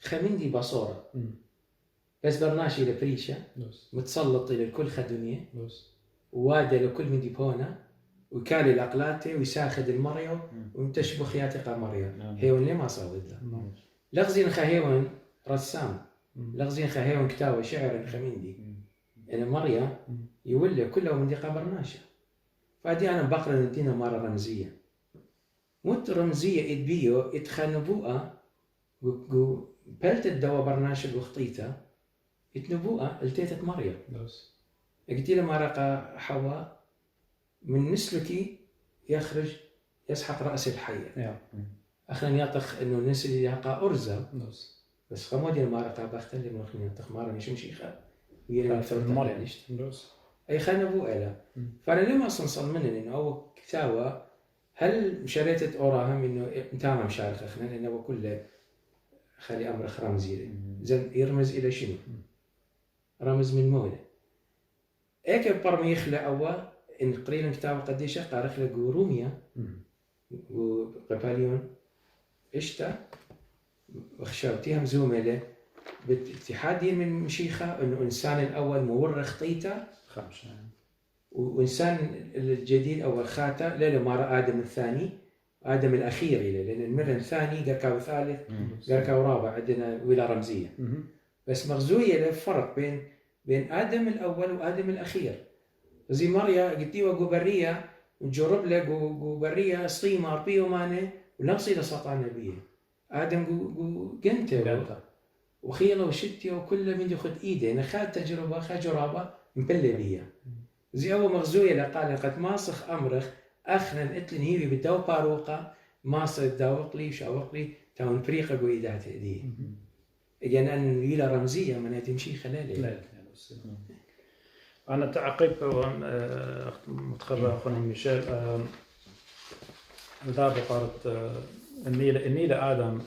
Speaker 4: خمندي بصورة بس برناشي لبريشة متسلط إلى الكل خدونية وواده لكل من ديبونا وكالي الأقلاتي ويساخد المريو ومتشبه خياتي قامريو هيون ليه ما صاود له لغزين خهيون رسام لغزين خهيون كتابة شعر خمندي أنا مريا يولي كله من دي قبرناشة فادي أنا بقرأ ندينا مرة رمزية موت رمزية إدبيو إتخنبوها بلت الدواء برناشة وخطيته إتنبوها التيتت مريا قلت له مرقة حواء من نسلكي يخرج يسحق رأس الحية أخنا يطخ إنه نسل يقع أرزة بس خمودي المرقة بختلي من أخنا يطخ مرة مش مشيخة ويلا
Speaker 3: مريا
Speaker 4: أي خنبو إلا فأنا لما أصلا صل منن إنه أول كتابة هل شريتت أوراهم إنه متامة مشاركة أخنا لأنه كله خلي أمر رمزي زين يرمز إلى شنو رمز من مولى إيك برمي يخلق أول إن قرينا كتاب قديشة قارخ له روميا وقباليون إشتا وخشوتيهم زومله باتحاد من مشيخة إنه إنسان الأول مورخ طيتا وإنسان الجديد أول خاتا ليلة مارا آدم الثاني آدم الأخير لأن المرة الثاني قركاو ثالث قركاو رابع عندنا ولا رمزية بس مغزوية للفرق بين آدم الأول وآدم الأخير زي مريا قلتيوا قبرية وجرب له قبرية صيمة بيو مانه ولنصي لسطان نبيه آدم قنته وخيله وشتيه وكله من ياخذ إيده أنا خاد تجربة خاد جرابة مبلة بيها زي أول مغزوية لقال قد ماسخ أمرخ أخنا قتلن هيوي بالدو باروقة ماصر داوقلي شاوقلي تاون فريقة قويدات دي يعني أن ويلا رمزية من تمشي خلالي
Speaker 3: أنا تعقيب متخرج أخونا ميشيل ذا بقارة النيلة آدم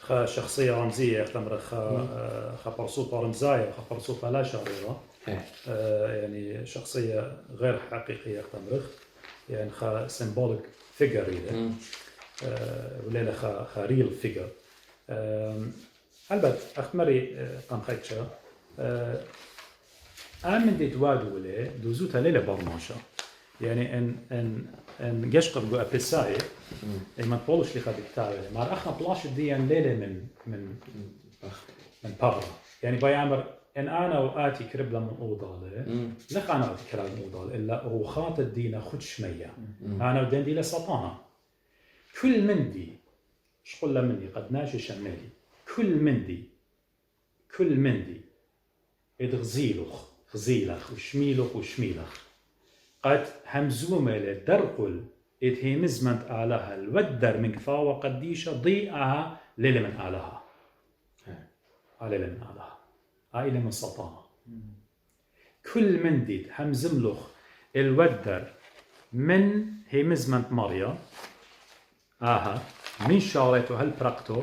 Speaker 3: خا شخصية رمزية يختمر خا برسوبة رمزاية خا برسوبة لا شريرة يعني شخصية غير حقيقية يختمر يعني خا symbolic figure ولا خا real figure البته أختمري قام خيتشا آمن دي تواد ولا دوزوتها ليلة برناشة يعني ان قشقر جو ابيساي ما تقولش لي خد كتابه ما اخنا بلاش دي ليله من بابا يعني بيعمر ان انا واتي كرب لمن اوضاله لك انا اتي كرب لمن اوضاله الا روخات الدين خد شميه انا ودين دي لسطانه كل مندي شقول مني قد ناشي شمالي كل مندي ادغزيلخ غزيلخ وشميلخ قد همزومه لدرقل اتهمزمنت آلها الودر من كفاوة قديشة ضيئها ليلة من آلها ليلة من آلها عائلة من سلطانة كل مندي همزملخ الودر من همزمنت ماريا من شارته هالبرقتو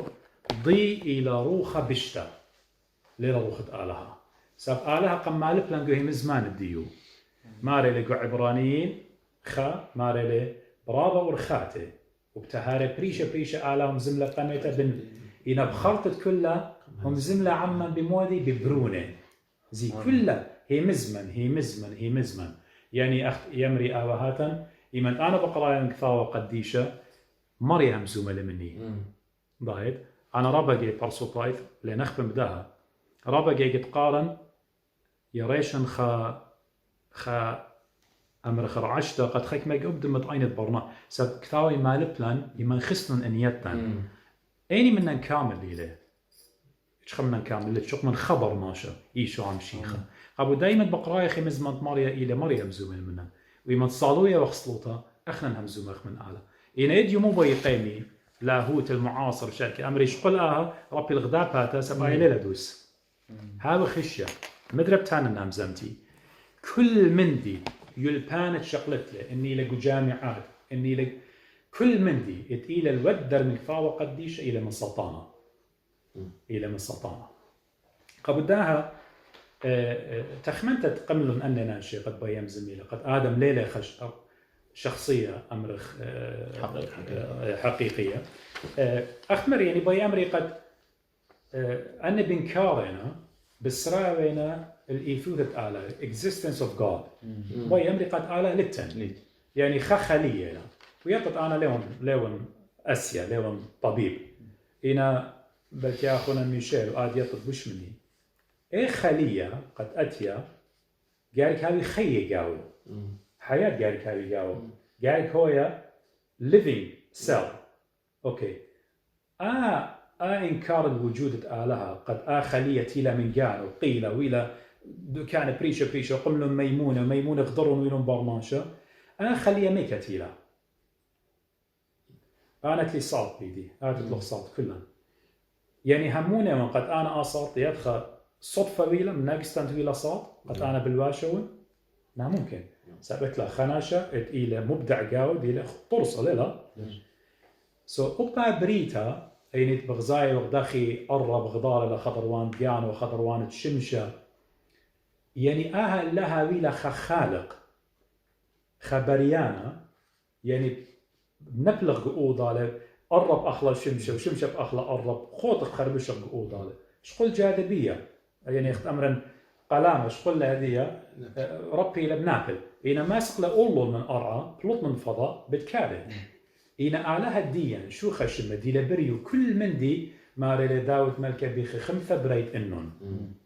Speaker 3: ضي إلى روخة بشتا ليلة روخة آلها ساب آلها قمال بلانقو همزمان الديو ماري لقو عبرانيين ماري لي برابا ورخاتي وبتهاري بريشة آلهم زملة قميتة بن إنا بخلطت كلها هم زملة عما بمودي ببرونة زي كلها هي مزمن يعني أخت يمري آوهاتا إيمان أنا بقرأ كفاوة قديشة مريم زملة مني ضايد أنا رابقي برسوبايث لنخبم بداها رابقي قتقارن يريشن خا أمر خرعشته قد خيك ما قدمت عينة برنا سب كثاوي مال بلان يمن خسن أنيتان أيني منا كامل ليه إيش خمنا كامل ليه شو من خبر ماشى إيشو عم شيخة أبو دايما بقراي خمس من ماريا إلى مريم زومن منا ويمن صالوية وخصلوطة أخنا هم زومخ من أعلى إن إديو مو بيقيمي لاهوت المعاصر شاكي أمري شقلها ربي الغداء باتا سبعي ليلة دوس هذا خشية مدربتان النام زمتي كل مندي يلبانت شقلتله إني لقو جامعات إني كل مندي إلى الودر من كفاوة قديش إلى من سلطانة قبداها تخمنت قمل أننا شيء قد بيام زميلة قد آدم ليلة شخصية أمرخ حقيقية أخمر يعني بيامري قد أن بنكارنا بسراوينا الإيثوذة آلة existence of God بيامري قد آلة لتن يعني خلية ويطت أنا لون أسيا لون طبيب إنا بلتي أخونا ميشيل وآد يطت بش مني إيه خلية قد أتيا قالك هذه خيّة جاو حياة قالك هذه جاو قالك هويا living cell أوكي إنكار الوجود آلها قد خلية تيلا من جانو قيلة ويلا كان بريشة قمنا ميمونة غضرون ويلون برمانشة خلية ميكا تيلا أنا تلي صالت بيدي تطلق صالت كلها يعني همونة من قد أنا أصالت يدخل صدفة ويلا من ناقستان ويلا صالت قد أنا بالواشون لا ممكن سابت له خناشة إلى مبدع جاود إلى طرصة لا أبقى بريتا أينت بغزاي وغداخي قرب غدار لخضروان ديان وخضروان تشمشة يعني لها ويلا خالق خبريانا يعني نبلغ قوضة قرب أخلا شمشة وشمشة بأخلا قرب خوط خربشة قوضة شقول جاذبية يعني اخت أمرا قلامة شقول هذه ربي لبنابل إنا ماسق لأولو من أرعى بلوط من فضاء بتكاله إنا أعلاها الديان شو خشمة دي لبريو كل من دي ماري داود ملكة بيخي خمسة بريد إنن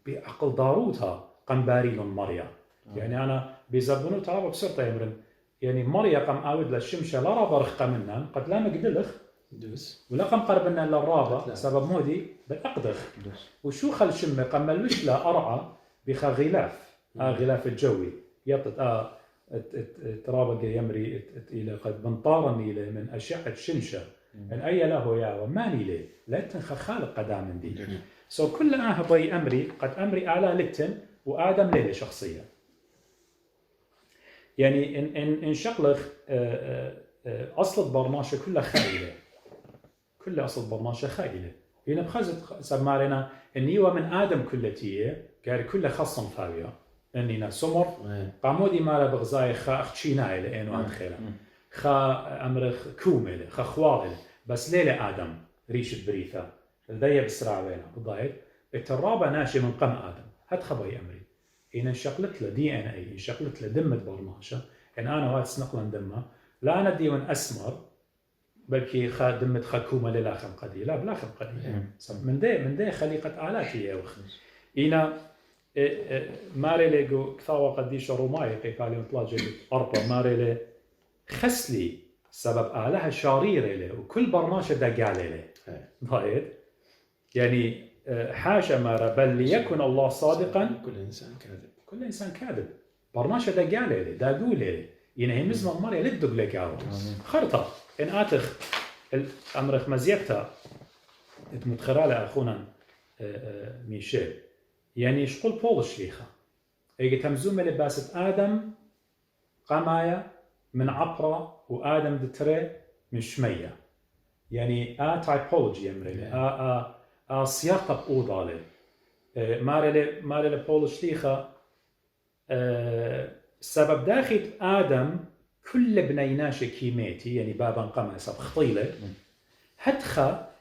Speaker 3: بأقل داروتها قنباري مريا يعني أنا بيزبونو تعرف بسرطة يمرن يعني مريا قم أود للشمشة لا رابا رخقة منا قد لا مقدلخ ولا قم قربنا للرابا سبب مودي بالأقدخ وشو خل شمة قم ملوش لا أرعى بخا غلاف غلاف الجوي يطت ترابق يمري إلى قد بنطارني إلى من أشعة شمشة أن أي له يا وماني لي لا تنخ خالق قدام دي كل بي أمري قد أمري على لتن وآدم ليه شخصية يعني إن شغلة أصل البرماشة كلها خائلة كل أصل البرماشة خائلة هنا بخزت سمارنا إني ومن آدم كلتيه قال كل خصم فاوية إننا سمر قامودي مالا بغزاي خا أختشينا إلى إنه أدخله خا أمرخ كومل خا خوارل بس ليلة آدم ريشة بريثة الذي بسرعة وينه بالضبط الترابة ناشئ من قم آدم هاد خبي أمري إن انشقلت له DNA انشقلت له دمة برماشة إن أنا وات سنقلن دمه لا أنا ديون أسمر بلكي خادمة خكومة للآخر قدي لا بالآخر قدي من ده خليقة آلاتي يا وخ إنا ماري ليجو كثاوة قديش روماي قالوا طلاج أربعة ماري لي خسلي سبب آلها شريرة له وكل برنامج دقال له ضايد يعني حاشا ما بل ليكن الله صادقا كل إنسان كاذب برنامج دقال له داقول له يعني مزمن مرة لدق لك خرطة إن آتخ الأمر مزيتها متخرالة أخونا ميشيل يعني شقول بولش ليخا إيجي تمزوم لباسة آدم قمايا من عبرة وآدم دتري من شمية يعني تايبولوجي أمري سياقة بأوضة لي ماري بولش ليخا سبب داخل آدم كل بنيناش كيميتي يعني بابا قمع سب خطيلة هتخا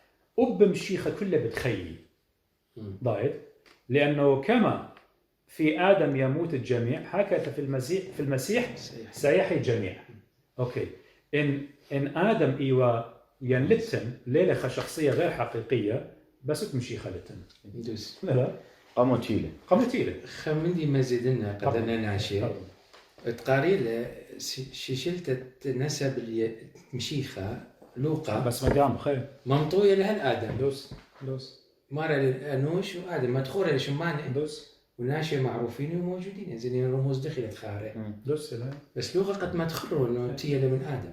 Speaker 3: مشيخة كله بتخيي ضايد لأنه كما في آدم يموت الجميع هكذا في المسيح سيحيي الجميع أوكي إن آدم إيوا ينلتن ليلة شخصية غير حقيقية بس تمشي خلتن
Speaker 4: دوس
Speaker 3: لا
Speaker 2: قاموتيلة
Speaker 4: خمندي مزيدنا قدرنا نعشي تقارير شيشلت نسب مشيخة لوقا
Speaker 3: بس ما قام خير
Speaker 4: منطوية لهالآدم
Speaker 3: دوس
Speaker 4: مرة للأنوش وآدم مدخورة لشمانة
Speaker 3: دوس
Speaker 4: وناشئ معروفين وموجودين زين الرموز دخلت خارج
Speaker 3: دوس لا
Speaker 4: بس لوقا قد ما تخروا إنه تيجي من آدم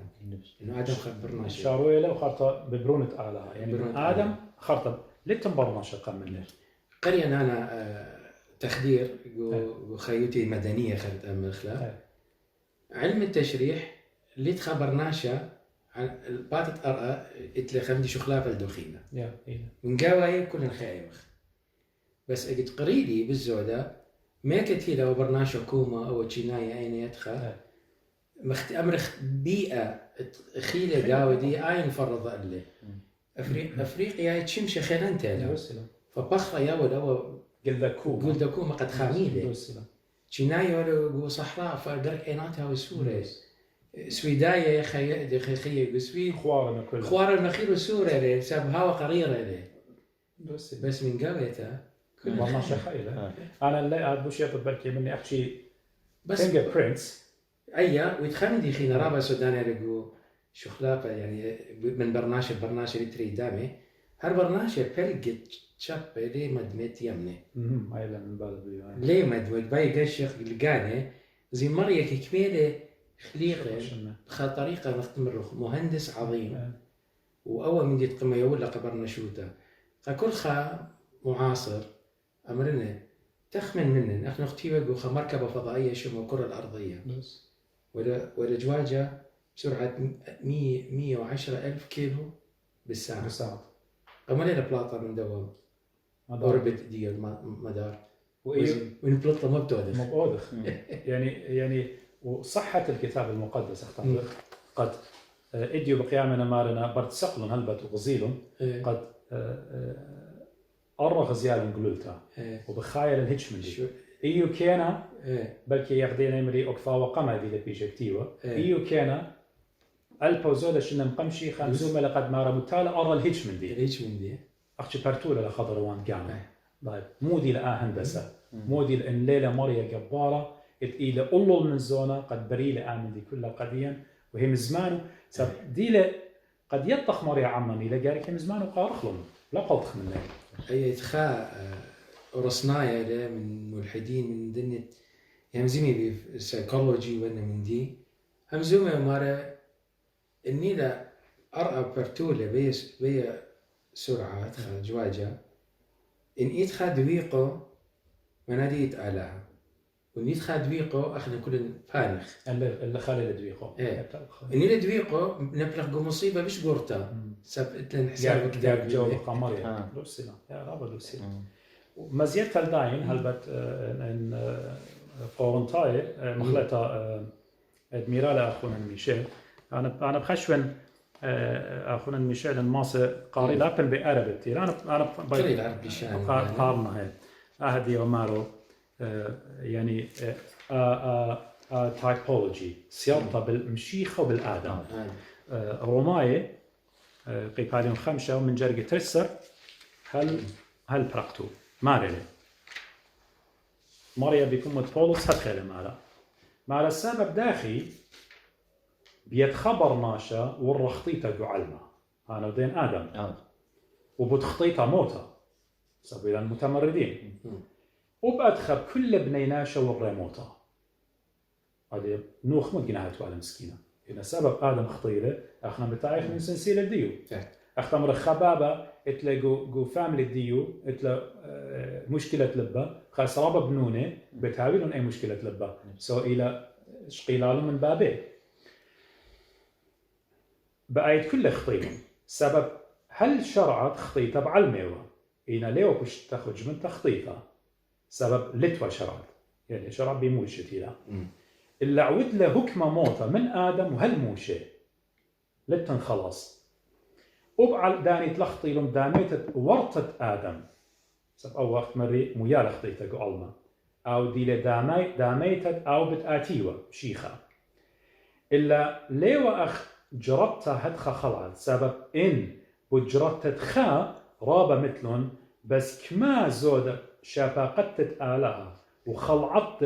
Speaker 4: إنه آدم خبرنا شيء
Speaker 3: شاروي له وخرطة ببرونة أعلى يعني من آدم خرطة لتم برنامج قام منه
Speaker 4: قرية أنا تخدير وخيوتي مدنية خلت أمخلا علم التشريح اللي تخبرناشا عن الباطت أرأى إتلي خمدي شخلاف الدخينة من قواي كل الخيمخ بس أجد قريلي بالزودة ما كتير لو برناشا كوما أو تشينايا أين يدخل أمرخ بيئة خيلة قاودي أين فرض اللي أفريقيا تشمش خيران تالا فبخرة يا ولا قلدكو ما قد خاميلة تشينايا ولا صحراء فقرق عيناتها وسورة سويدايا خيخية بسويد خوار المخير وسورة ساب هوا قريرة له بس من قويتها
Speaker 3: والله شخيلة أنا لا أبوش يطلب بالكي مني أحكي بس فينجر برينتس
Speaker 4: أيا ويتخمدي خينا رابع سوداني رجو شخلاقة يعني من برنامج اللي تريد دامي هالبرنامج بلقت شاب ليه مدمت يمني
Speaker 3: أيلا من بالبيو
Speaker 4: ليه مدمت باي قشخ لقاني زي مرية كميلة خليقة طريقة نختمر مهندس عظيم وأول من يتقم يقول قبرنا شوتا كل خا معاصر أمرنا تخمن منن إحنا اختيبوا خا مركبة فضائية شبه الكرة الأرضية ولا جواجة بسرعة 110,000 كيلو بالساعة أمرنا بلاطة من دوام أوربت ديال مدار ونبلطة مبتودخ
Speaker 3: يعني وصحة الكتاب المقدس اختبر قد اديو بقيامنا مارنا برتسقلن هلبت وغزيلن قد أرغ زيال قلولتا وبخايل الهج من دي إيو كينا بلكي ياخدين امري أكفا وقما دي لبيجكتيوة إيو كينا البوزولة شنن قمشي خمزومة لقد مارا متالة أرى الهج من دي أخشي بارتولة لخضروان قامة طيب مودي لآ هندسة مودي لأن ليلة مريا قبارة إلى أولو من زونة قد بريلة آمن دي كلها قديا وهي مزمان سب ديلة قد يطخ مريا عمامي لقارك مزمان وقارخلهم لا قلتخ منه
Speaker 4: أي إدخاء رصنايا من ملحدين من دنيا يمزيني بالسيكولوجي وانا من دي همزومي مارا إني لا أرأى برتولة بي سرعة جواجة إن إدخاء دويقو منادي يتعالها ونيتخا دويقو أخذنا كل فانخ
Speaker 3: اللي خالي دويقو
Speaker 4: إني لدويقو نبلغ مصيبة مش قرطة سبت لنا حساب
Speaker 3: كتاب جو قمرية دوسينا يا رابا دوسينا مزيت الداين هلبت إن فورنتاي مخلطة أدميرال أخونا ميشيل أنا بخشون أخونا ميشيل الماسة قاري لابن بأربتي أنا
Speaker 4: قاري العربي شان
Speaker 3: قارنا هاي أهدي ومارو يعني تايبولوجي سيارته بالمشيخة وبالآدم روماية قيباليون خمسة ومن جرق ترسر هل برقتو مارلي ماريا بيكون متبولوس هتخيل مارا السبب داخي بيتخبر ناشا والرخطيطة قعلمة أنا ودين آدم وبتخطيطة موتة سبيل المتمردين وبأدخل كل بني ناشا والريموتة هذه نوخ مدقناها على مسكينة إن سبب آدم خطيرة أخنا بتاعي من سنسيل الديو أختمر خبابة إتلاقوا فاميلي الديو إتلا مشكلة لبا خاص رابا بنونة بتهاولون أي مشكلة لبا سو إلى شقيلالهم من بابه بقيت كل خطيهم سبب هل شرعت خطيطة بعلميوه إنا ليو بش تخرج من تخطيطة سبب لتوا شرعت يعني شرع بموشة لا إلا عود له حكمة موتة من آدم وهالموشة لتن خلاص وبعل داني تلخطي لهم داميتت ورطت آدم سب أو وقت مري ميال خطيتك علما أو دي داميتت أو بتآتيوه شيخة إلا ليو أخ جربتها هدخة خلعت سبب إن بجربتت خا رابا مثلن بس كما زود شفاقتت آلها وخلعت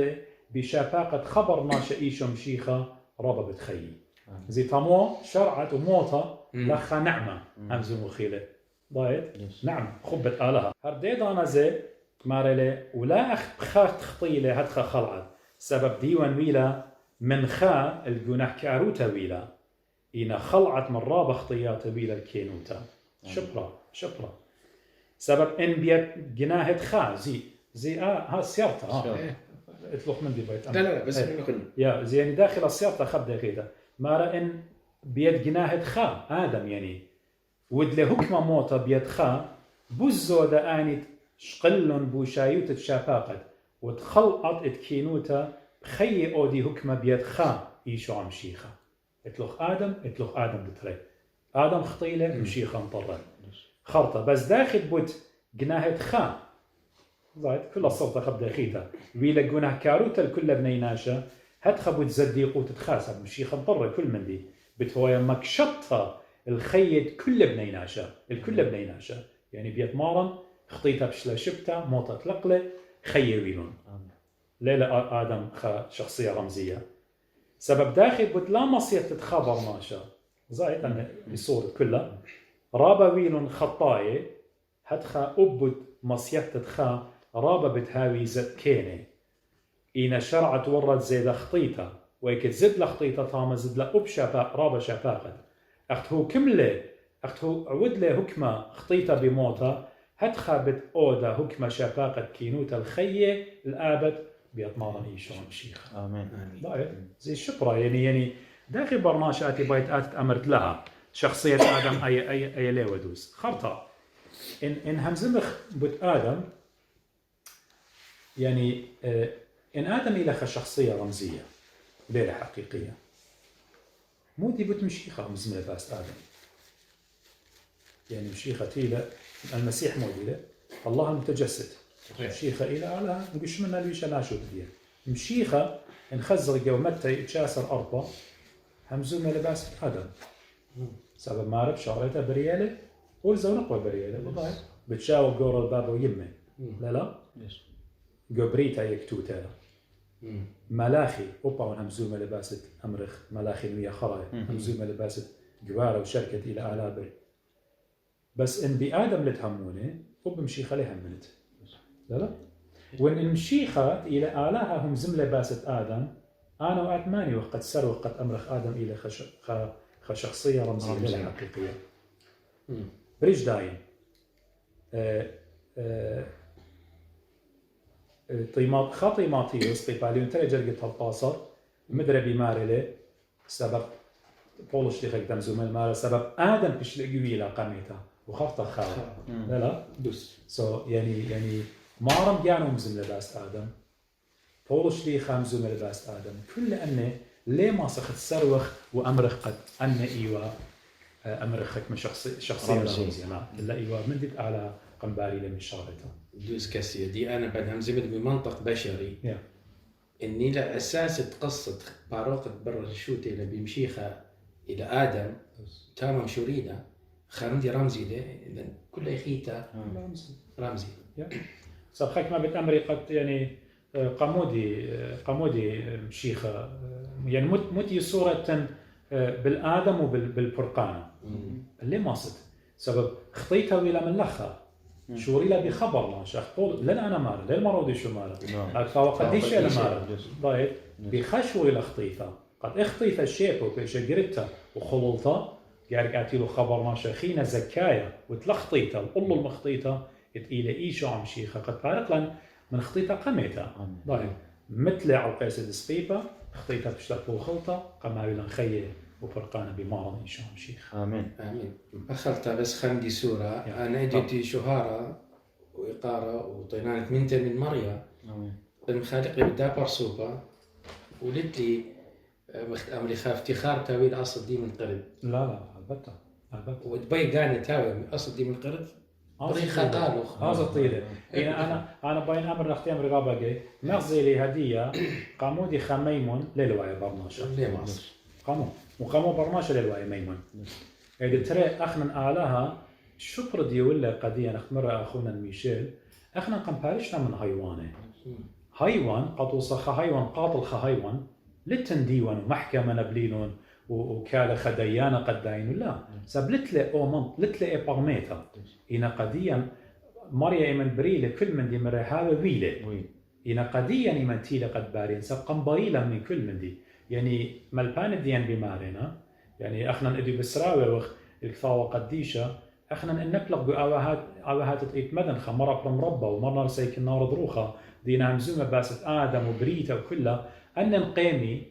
Speaker 3: بشفاقة خبر ناشا إيشو مشيخة رابا بتخيي زي تمو شرعت وموتة لخا نعمة أمزو مخيلة ضايت نعم خبت آلها هرديد أنا زي مارلي ولا أخ بخار تخطيلة هدخة خلعت سبب ديوان ويلا من خا الجناح كاروتا ويلا إنا خلعت من رابا خطيات ويلا الكينوتا شبرا سبب إن بيت جناهت خا زي ها سيارته اطلق من دي بيت
Speaker 4: لا بس نقول
Speaker 3: يا زي يعني داخل السيارة خب دقيقة مارا إن بيد جناهت خا آدم يعني ود له حكمة موتة بيد خا بوزودة آني شقلن بوشايوت شفاقت وتخلقت اتكينوتا بخي أودي حكمة بيد خا إيشو عم شيخة اطلق آدم بتري آدم خطيلة مشيخة مطرة خرطة بس داخل بود جناهت خا زايد كل الصوت خب دقيقة ويلا جناه كاروتا الكل بني ناشا هتخبوا تزديقوا تتخاسب مشيخة مطرة كل من دي بتهويا مكشطها الخيد كل بني ناشا الكل بني ناشا يعني بيتمارن خطيتها بشلا شبتها موتة تلقلة خي ويلون ليلة آدم شخصية رمزية سبب داخل بتلا مصير تتخابر ناشا زايد أنا بصورة كلها رابا ويلون خطاية هتخا أبد مصير تتخا رابا بتهاوي زد كيني إنا شرعت ورد زيد خطيطة ويكت زد لخطيطة طامة زد لأب رابا شفاقت أختهو كملة أختهو عود له حكمة خطيطة بموتة هتخا بت أودا حكمة شفاقت كينوتا الخية الآبد بيطمانا إيشون مشيخ
Speaker 2: آمين
Speaker 3: زي الشبرة يعني داخل برناشاتي بايت آتت أمرت لها شخصية آدم أي ليه ودوز خرطة إن همزمخ بت آدم يعني إن آدم إلى شخصية رمزية ليلة حقيقية مو دي بت مشيخة مزملة باست آدم يعني مشيخة إلى المسيح مو إلى الله المتجسد مشيخة إلى على نقش منها ليش أنا شو بديه مشيخة نخزر قومتها يتشاسر أربعة همزومة لباس آدم سبب ما عرف شعرتها بريالة ولزو نقوى بريالة بالضبط بتشاور قور الباب ويمه لا قبريتا يكتوتا ملاخي أوبا ونهمزومة لباست أمرخ ملاخي ويا خراي همزومة لباست جوارة وشركة إلى آلابر بس إن بآدم لتهمونه وبمشيخة لهمنت لا وإن المشيخة إلى آلها هم زملة باست آدم أنا وأتماني وقد سر وقد أمرخ آدم إلى خشخصية رمزية حقيقية بريج داين خاطيماتيوس قيباليون ترى جرقت هالقاصر مدربي مارلي سبب بولش لخيك دمزوم المارة سبب آدم بشلقوي إلى قاميتها وخرطة خاوة لا
Speaker 4: دوس
Speaker 3: يعني مارم جانو مزم لباس آدم بولش لي خامزوم لباس آدم كل أنه ليه ما سخت سروخ وأمرخ قد أنه إيوا أمرخك من شخصية رمزية لا إيوا من ديت على قنباري لمن شارته
Speaker 4: دوس كاسية دي أنا بعد همزمت بمنطق بشري إني لا أساس قصة باروقة برا الشوتة اللي بيمشيها إلى آدم تمام شريدة خارندي رمزي له إذا كل يخيتا رمزي
Speaker 3: صار خاك ما بتأمري قد يعني قمودي مشيخة يعني متي صورة بالآدم وبالبرقانة اللي ما صد سبب خطيتها ولا من لخها شوري لا بخبر ما شخطول لن أنا ماله لين مرودي شو ماله أكثر قديش أنا ماله ضايد بخشوي لخطيتها قد اخطيتها الشيء وبشجرتها وخلطها قاعد أعطيله خبر ما شخينا زكايا وتلخطيتها وقول المخطيتها إلى إيش عم شيخة قد فارق لن من خطيتها قميتها ضايد مثل عقيس السقيفة خطيتها بشتات وخلطة قماوي لنخيه وفرقانا بمارن إن شاء الله شيخ
Speaker 2: آمين
Speaker 4: آمين بخلطة بس خمدي سورة أنا اديتي شهارة وإقارة وطينانة من مريم المخالق بدا برسوبة ولد لي أمري خافتي خار تاوي الأصل دي من قرد
Speaker 3: لا البتة
Speaker 4: ودبي قاني تاوي من أصل دي من قرد طريقة قالوا
Speaker 3: هذا طيلة أنا باين أمر نختي أمر غابة مغزي لي هدية قامودي خميمون للوعي برناشة
Speaker 4: ليه مصر
Speaker 3: وقامو برناشة للوعي ميمون إذا ترى أخنا آلها شكر دي ولا قضية نختمر أخونا ميشيل أخنا قمبارشنا من هايوان قد وصخ هايوان قاتل خهايوان للتنديوان ومحكمة نبلينون وكالة خديانة قد داينو لا سبلت لي أومنت لت لي بارميتا إن قضية مريا إيمن بريلة كل من دي مرحاوة ويلة إن قضية إيمن تيلة قد بارين سبقن بايلة من كل من دي يعني ملبان ديان بمارينا يعني احنا ندي بسراوي وخ الكفاوة قديشة احنا نبلغ بأواهات تقيت مدنخة مرة بمربى ومرة رسيك النار ضروخة دينا همزومة باسة آدم وبريتا وكلها أن نقيمي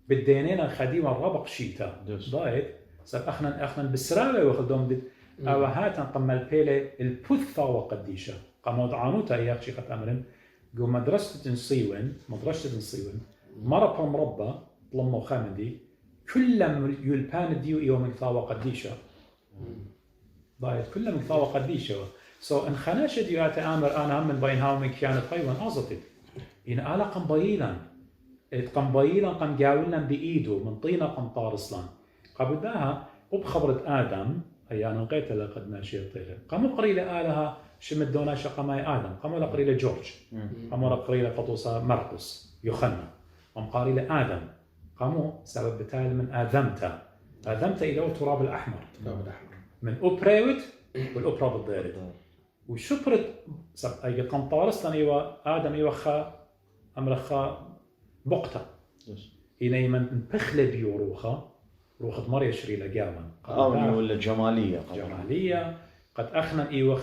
Speaker 3: بالدينين خديمة ربق شيتا ضايد سب احنا بسراوي وخدهم أواهات نقم البيلة البثة وقديشة قاموا عانوتا إياك شيخة أمرن جو مدرسة نصيوين مرة بمربى طلمو خامدي كلهم يلبان ديو يوم الثاوة قديشة ضايد كلهم الثاوة قديشة إن خناشة ديوات آمر أنا هم من بين هاو من كيانة حيوان أزطت إن آلا قم بايلا قم جاولنا بإيدو من طينة قم طارسلان قبل داها وبخبرة آدم أي أنا نقيت لقد ناشية طيلة قاموا قريلة آلها شمدونا شقماي آدم قاموا لقريلة جورج قاموا لقريلة قطوسة مرقس يوحنا قام قريلة آدم قاموا سبب بتالي من آذمت إلى التراب الأحمر من أوبريوت والأوبرا بالضيرت وشبرت سب أي قام طارسلان إيوه آدم إيوه خا أمرخا بقطة إني من بخلة بيوروخا روخت مريا شريلة جاما
Speaker 2: ولا جمالية
Speaker 3: قد أخنا إيوه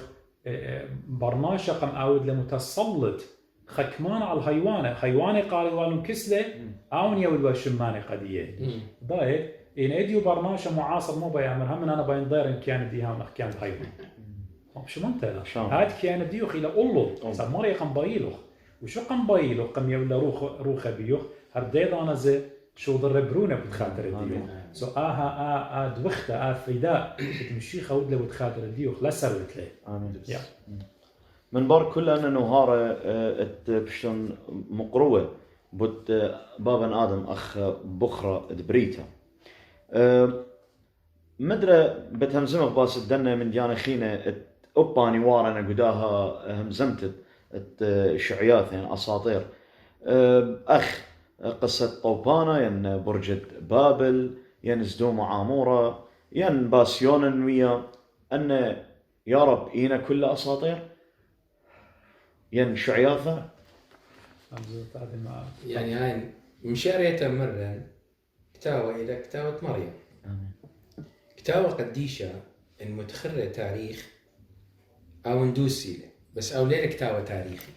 Speaker 3: برناشة قم أود لمتسلط خكمان على الحيوانة قالوا والون كسلة أون يولوا شمانة قدية ضايد إن إديو برناشة معاصر مو بيعمل هم أنا بين ضير إن كان ديها ونخ الحيوان شو منتلا هاد كان ديوخ إلى أولو سب مريا قم بايلوخ وشو قم بايلوخ قم يولا روخ بيوخ هرديد أنا زي شو ضربرونا بتخاطر الديوخ دوخته فداء تمشي خود له بتخاطر الديوخ لا سرت له
Speaker 2: آمين من بار كل أن نهار بشتن مقروة بد بابا آدم أخ بخرة دبريتا مدرة بتهمزمه باس الدنة من ديانا خينة أباني وارنا قداها همزمت شعيات يعني أساطير أخ قصة طوبانا ين برجة بابل ين زدوم عامورة ين باسيون ويا أن يا رب إينا كل أساطير ين شعياثة
Speaker 4: يعني هاي مشارية مرة كتاوة إلى كتاوة مريم كتاوة قديشة المتخرة تاريخ أو ندوسي بس أو ليه كتاوة تاريخي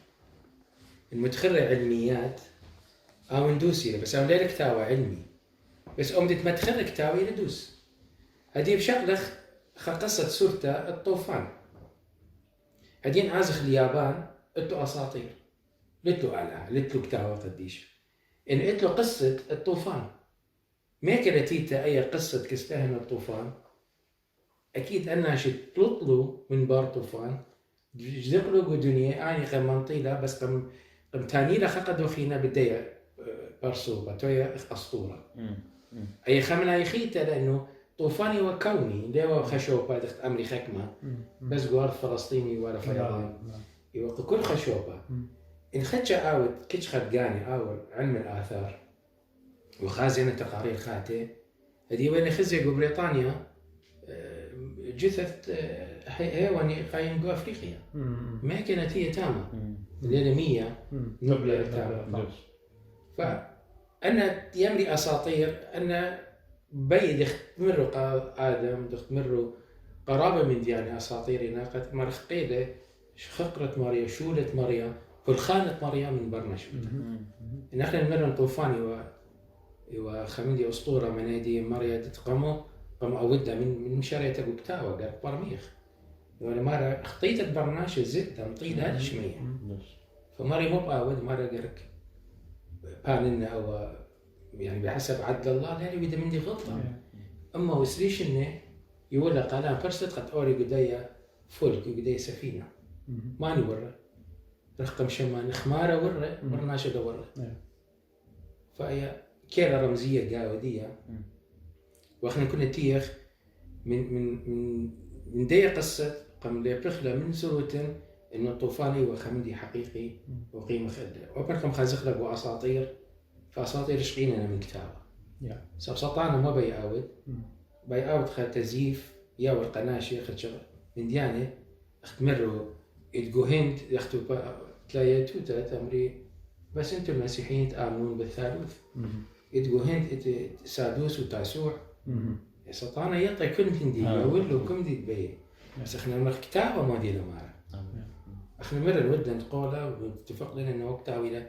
Speaker 4: المتخرة علميات أو ندوسي بس أو ليه كتاوة علمي بس أمدت متخرة كتاوة ندوس هدي بشغلخ قصة سورة الطوفان هدين عازخ اليابان قلتوا أساطير قلتوا على قلتوا كتاوة قديشة إن قلتوا قصة الطوفان ما كانتيتا أي قصة كستهن الطوفان أكيد أنها تطلوا من بار طوفان جزقلوا دنيا يعني قم منطيلة بس قم تاني لخ قدو خينا بداية برسو بتويا أسطورة أي خمنا يخيته لأنه طوفاني وكوني ديوا خشوبة دخت أمري خكمة بس جوار فلسطيني ولا فيضان يوقع كل خشوبة إن خدش أود كتش خدقاني أول علم الآثار وخازنة تقارير خاته هذه وين خزق بريطانيا جثث حيواني قايم جو أفريقيا ما كانت هي تامة الليلة 100 نبلة تامة فأنا يملي أساطير أن بيد مروا آدم مروا قرابة من ديانة أساطيرنا قد مرخ قيدة خقرة ماريا شولة ماريا فالخانة ماريا من برنش نحن نمر طوفاني وخميندي أسطورة منادي ماريا تتقمو قم أودها من مشارية بكتاوة قال برميخ وانا مرة خطيت برناش الزئت نطيل هذا شمية فماري مو بأود مرة قرك باننا أو يعني بحسب عدل الله لا يريد مني غلطة أما وسليش إنه يقول لك أنا فرصت قد أوري قدايا فولك قدايا سفينة ماني ورا رقم شمان خمارة ورا برناشة ورا فهي كيرة رمزية قاودية وإحنا كنا تيخ من دي قصة قم لي بخلة من سوتن إنه طوفاني وخمدي حقيقي وقيمة خدة وبركم خازخلق وأساطير فأساطير شقينا من كتابة سبسطانا ما بيعاود خد تزييف يا والقناشي خد شغل من ديانة اختمروا الجوهند يختوا تلاقي توتا تمري بس انتم المسيحيين تآمنون بالثالوث الجوهند سادوس وتاسوع سطانا يعطي كل هندي يقول كم دي تبين بس احنا نمر كتابة ما دينا مارا احنا مرة نود نقوله ونتفق لنا انه وقتها ولا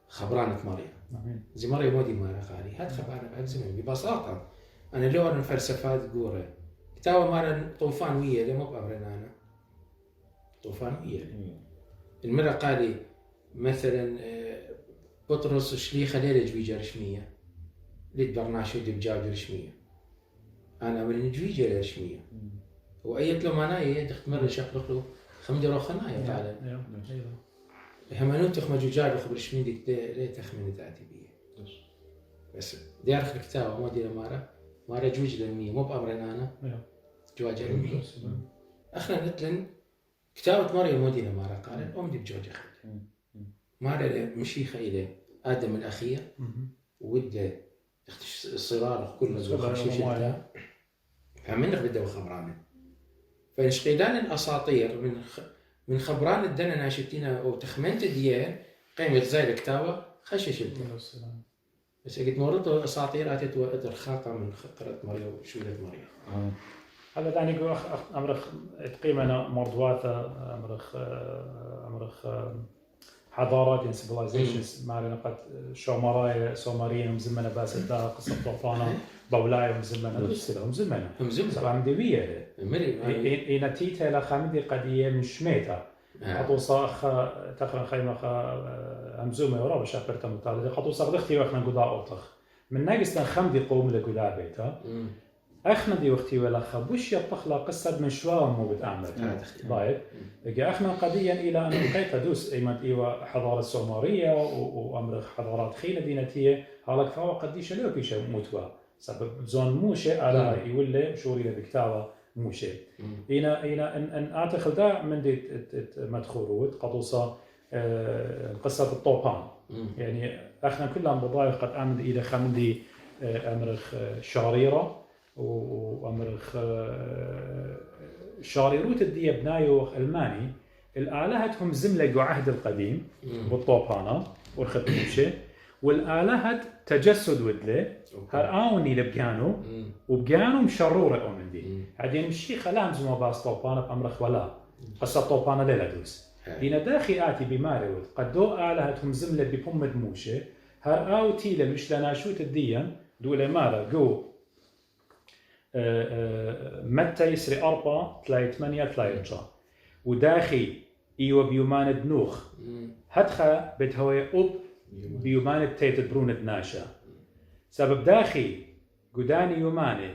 Speaker 4: خبرانة مريم زي مريم مودي مارا خالي هاد خبرانة بعد زمن ببساطة أنا لو أنا فلسفات جورة كتابة مارا طوفان ويا ليه مو بأمرنا أنا طوفان ويا المرة قالي مثلا بطرس شليخة ليلة جويجة رشمية ليت برناشو دي بجاوج رشمية أنا أمرني جويجة رشمية وأيت له معناه دخت مرة شقلق له خمدي روخنايا فعلا همانو تخمة جوجار خبر رشمية دي ليه تخمين تأتي بيه بس دي أرخ الكتابة ما دي مارا جوج للمية مو بأمرنا أنا جواجة للمية أخنا نتلن كتابة مريم مودينا مارا قال أم دي بجوجة خد مارا مشيخة إلى آدم الأخير وده الصغار كل خشيش ده فمنك بدأ خبرانه فنشقيدان الأساطير من خبران الدنا ناشتينا أو تخمنت الديان قيمة زي الكتابة خشيش الدنا بس قلت مرته أساطير أتت وقت الخاقة من خقرة مريم وشولة مريم.
Speaker 3: هذا يعني أمرخ تقيمنا مرضواته أمرخ حضارات civilizations معنا قد شومرايا سومريين مزمنا باس الدا قصة طوفانا بولاي مزمنا هم زمنا طبعا دبيه إن تيتا لخامدي قدية من شميتها قطو صاخ تقرن خيمة همزومة ورا بشابرتا مطالعة قطو صاخ دختي وإحنا قداء أوطخ من ناقصنا خمدي قوم لقداء بيتها احنا دي وقتي ولا خبوش يطخلا قصة من شوام مو بتعمل طيب لقى احنا قضيا الى ان لقيت دوس ايمت ايوا حضاره السومريه وامر حضارات خيله دينتيه على كفاوه قديش لو كيش موتوا سبب زون موشه على يولي شوري بكتابه موشه هنا ان اعتقد دا من دي مدخولات قطوصه قصه الطوفان يعني احنا كلنا بضايق قد امد الى خمدي امرخ شريره وأمرخ شاريروت الدية بنايو ألماني الآلهتهم زملقوا عهد القديم بالطوفانة والخطوشة والآلهة تجسد ودله هرآوني لبقانو وبقانو مشرورة أومندي عدين مشي خلام زمو باس طوفانة بأمرخ ولا قصة طوفانة ليلة دوس لين داخي آتي بماريوت قد دو آلهتهم زملة ببم دموشة هرآو تيلا مش لناشوت الدية دولة مالا جو متى يسري 4:3-8 وداخي ايوه بيومان دنوخ هدخا بتهوي أب بيومان تيت برون ناشا سبب داخي قداني يوماني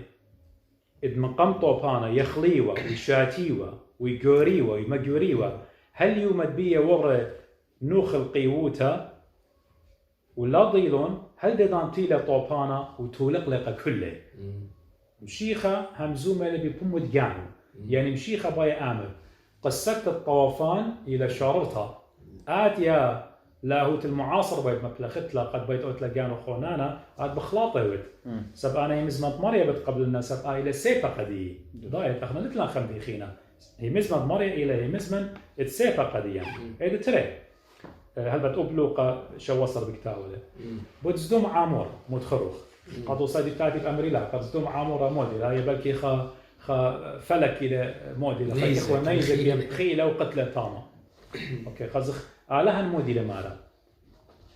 Speaker 3: إد مقام طوفانا يخليوه ويشاتيوه ويقوريوه ويمجوريوه هل يومد بيه ورى نوخ القيوتا ولا ضيلون هل دان تيلا طوبانا وتولق لقى كله مشيخة همزومة اللي بيبومد جانو يعني مشيخة باي آمر قصت الطوفان إلى شاررتها آتيا لاهوت المعاصر بيت مبلغت لا قد بيت أوت لجانو خونانا عاد بخلاطه ود سب أنا يمزمت مريا قبل الناس سب إلى سيفا قدي ضايت أخنا نطلع خمدي خينا هي مزمت مريا إلى هي مزمن السيفا قديا هذا ترى هل بتقبلوا شو وصل بكتاوله بتزدوم عامور متخروخ قد وصل بتاعتي بأمريكا قد زدوم عامور موديل هاي بلكي فلك إلى موديل خي ونيزك يمخيله وقتله تاما أوكي خزخ علىها الموديل مارا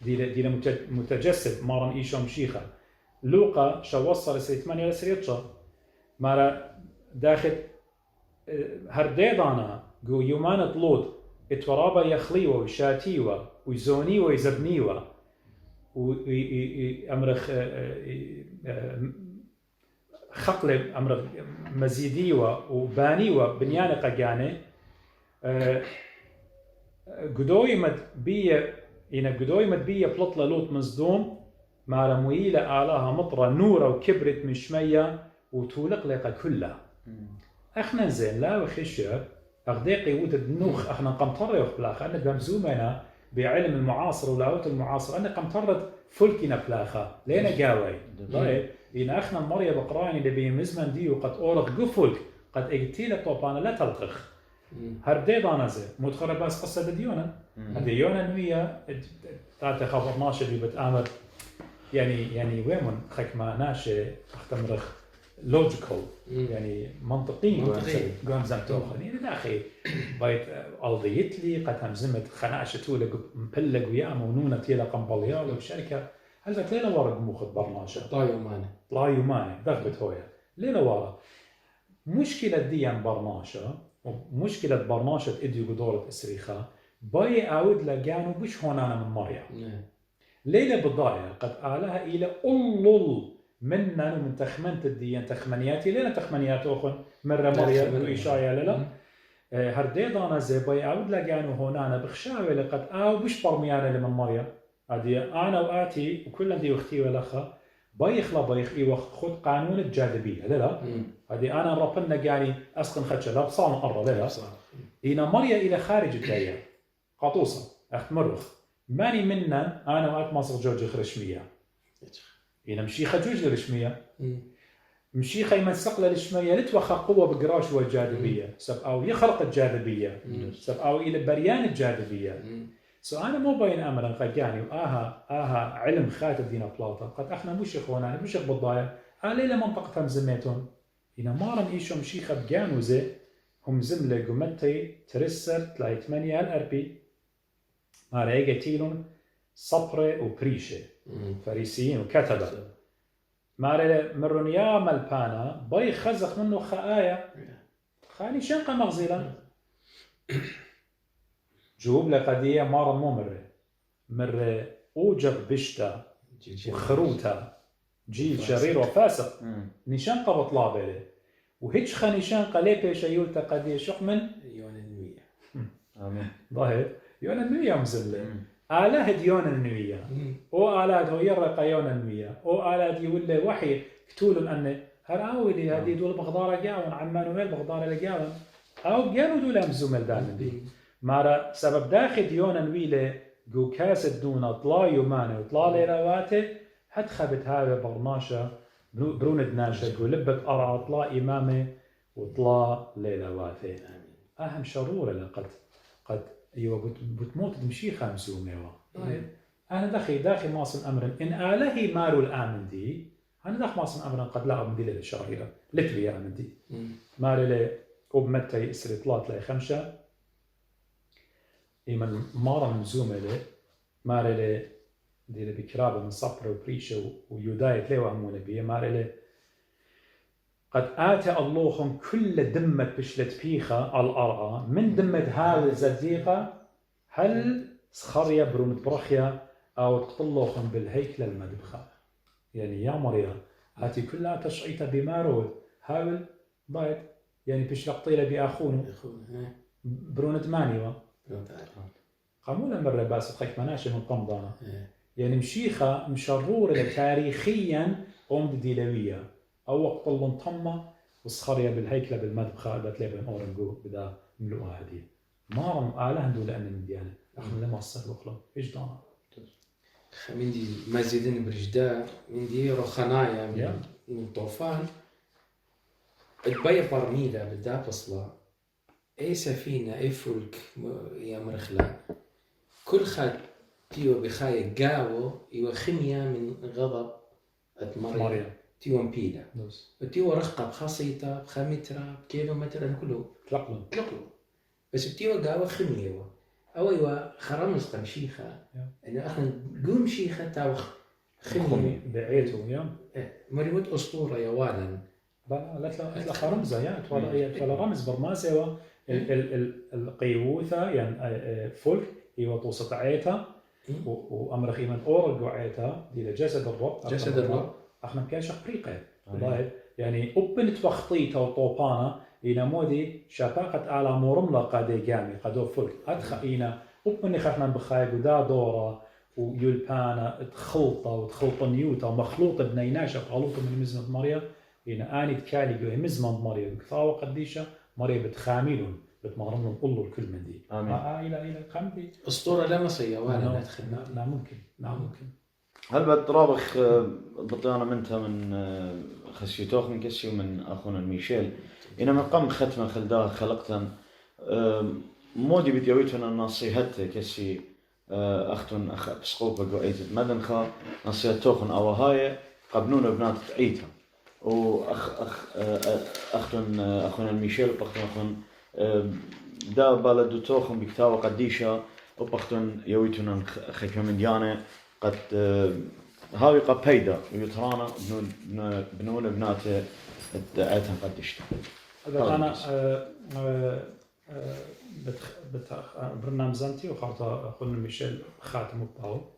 Speaker 3: دي متجسد مارن إيشام شيخة لوقا شو وصل سيت 8 لسريتشا مارا داخل هرديدانا جو يومان طلود اتورابا يخليوا وشاتيوا ويزونيوا ويزبنيوا وأمرخ خقل أمرخ مزيديوا وبانيوا بنيان قجانة قدويمت بيه إن قدويمت بيه بلطلة لوط مصدوم مع رمويلة آلها مطرة نورة وكبرت من شمية وتولق لقى كلها احنا زين لا وخشة أغديقي ود النوخ احنا قمطرة وخبلاخة أنا بمزومنا بعلم المعاصر ولاوت المعاصر أنا قمطرة فلكنا بلاخة لينا قاوي طيب إن احنا المرية بقراني اللي بيمزمن دي وقد أورق قفلك قد اجتيلة طوبانا لا تلقخ هرديد أنا زي متخرب بس قصة ديونا ديونا نوية تعطي خبر ناشئ اللي بتأمر يعني وين خك ما ناشئ اختمرخ لوجيكال يعني منطقي قام زمتوخ يعني داخل بيت ألضيت لي قد همزمت خناعشة تولى مبلغ ويا مونونة تيلا قنبليال وشركة هل بت ليلة ورا مخد برناشة طلا يوماني ضغبت هويا ليلة ورا مشكلة ديان برناشة ومشكلة برناشة إديو قدورة إسريخة باي أعود لجانو بش هونانا من مريا ليلة بالضايا قد آلها إلى أولول مننا من تخمنت الديان تخمنياتي ليلة تخمنيات أخن مرة مريا وإشايا للا هرديدانا زي باي أعود لجانو هونانا بخشاوي لقد بش برميانا لمن مريا هذه أنا وآتي وكل دي وختي ولخا بايخ لا بايخ إيوه خد قانون الجاذبية لا هذه أنا ربنا قالي أسقن خدشة لا بصال مرة لا إنا مريا إلى خارج الدايرة قطوسة أختمرخ ماني منا أنا وقت مصر جوجي خرشمية إنا مشيخة جوجي رشمية مشيخة يمن سقلة الشمية لتوخى قوة بقراش والجاذبية سب أو يخلق الجاذبية سب أو إلى بريان الجاذبية أنا مو باين أمرا قجاني وآها علم خاتم دينا بلاطة قد إحنا مش إخوانا مش بالضايا ليلة منطقة همزميتون إنا مارن إيشو مشيخة بجانو زي هم زملة قمتي ترسر تلاقي 8 الأربي مارا يجتيلون صبرة وبريشة فريسيين وكتبة مارا مرونيا ملبانا باي خزق منه خآية خاني شنقة مغزيلا جوب لقضية مرة مو مرة أوجب بشتا وخروتا جيل شرير وفاسق نشانقة بطلع بله وهيش خا نشانقة ليه بيش أيولتا قضية شقمن
Speaker 4: يونا النوية
Speaker 2: آمين
Speaker 3: ظاهر يونا النوية مزلة آلة ديونا النوية أو آلة هو يرقى يونا النوية أو آلة يولي وحي كتول أن هرأولي هذه دول بغضارة جاون عمان ويل بغضارة لجاون أو جانو دول أمزومل دان دي مارا سبب داخل ديونا نويلة جو كاسد دونا طلا يومانه وطلا ليلواته حد خبت هذا برناشة بروند ناشة جو لبت أرى طلا إمامه وطلا ليلواته أهم شرورة لقد أيوة بتموت تمشي خمسة أنا داخل ماصن أمرا إن آلهي مارو الآمن دي أنا داخل ماصن أمرا قد لا أمدي للشريرة لتبي آمن دي ماري لي أبمتي يسري طلات لي خمسة إيمن مارا من زومله مارله دي بكرابه من صبر وبريشه ويودايت له وامونه بيه مارله قد آتى اللههم كل دمة بشلت بيخة على الأرعى من دمة هذا الزديقة هل سخرية برونت برخيا أو تقتلوهم بالهيكل المدبخة يعني يا مريا هاتي كلها تشعيت بمارود هاول بايد يعني بشلق طيلة بأخونه برونت مانيوه قامونا مرة باس خيك مناشي من قمضانا يعني مشيخة مشرورة تاريخيا قوم ديلوية أو وقت الانطمة وصخرية بالهيكلة بالمذبخة بتلاقي أورنجو بدا ملوها هدي ما رم آله هندو لأن المديانة إحنا لما صار وخلا إيش دانا
Speaker 4: مندي مازيدين برجداء مندي رخنايا من طوفان تبي برميلة بدا بصلا أي سفينة أي فلك يا مرخلة كل خد تيو بخاية قاو يو خمية من غضب مريم تيو مبيلة وتيو رخقة بخاصيته بخمترة بكيلومتر كله تلقلو بس بتيو قاو خمية أو أيوة خرمز قمشيخة إنه إحنا قوم شيخة تاو خمية
Speaker 3: بعيته يا
Speaker 4: مريوت أسطورة يا والا
Speaker 3: لا خرمزة يا ولا رمز برماسة القيوثة يعني فلك هي توسط عيتها وأمر خيمة أورج وعيتها دي جسد الرب احنا كاش حقيقة والله يعني أبن تبخطيته وطوبانة إلى مودي شفاقة على مرملة قادة جامي قادو فلك أدخينا أبن خفنا بخايق ودا دورة ويلبانا تخلطة نيوتا ومخلوطة بنيناشة خلوطة من مزمة مريا إنا آني تكالي جوه مزمة مريا بكثاوة قديشة مريا بتخاملون بتمارنون قلوا الكل من دي
Speaker 2: آمين.
Speaker 3: إلى خمدي
Speaker 4: أسطورة لا مصية ولا
Speaker 3: لا ممكن
Speaker 2: هل بترابخ بطيانا منتها من خسيتوخ من كسي ومن أخونا ميشيل إنما قم ختمة خلدها خلقتا مودي بديويتنا نصيحته كسي أختن أخ بسقوبة قوئيتت مدنخا نصيحتوخن أو هاي قبنون بنات تعيتها أختن أخونا ميشيل وبختن دا بلدو توخن بكتاوة قديشة وبختن يويتنا خيكا من ديانة قد هاوي قد بيدا ويترانا بنون بنات عيتهم قديشة
Speaker 3: أنا برنامج زنتي وخاطر أخونا ميشيل خاتم بتاعه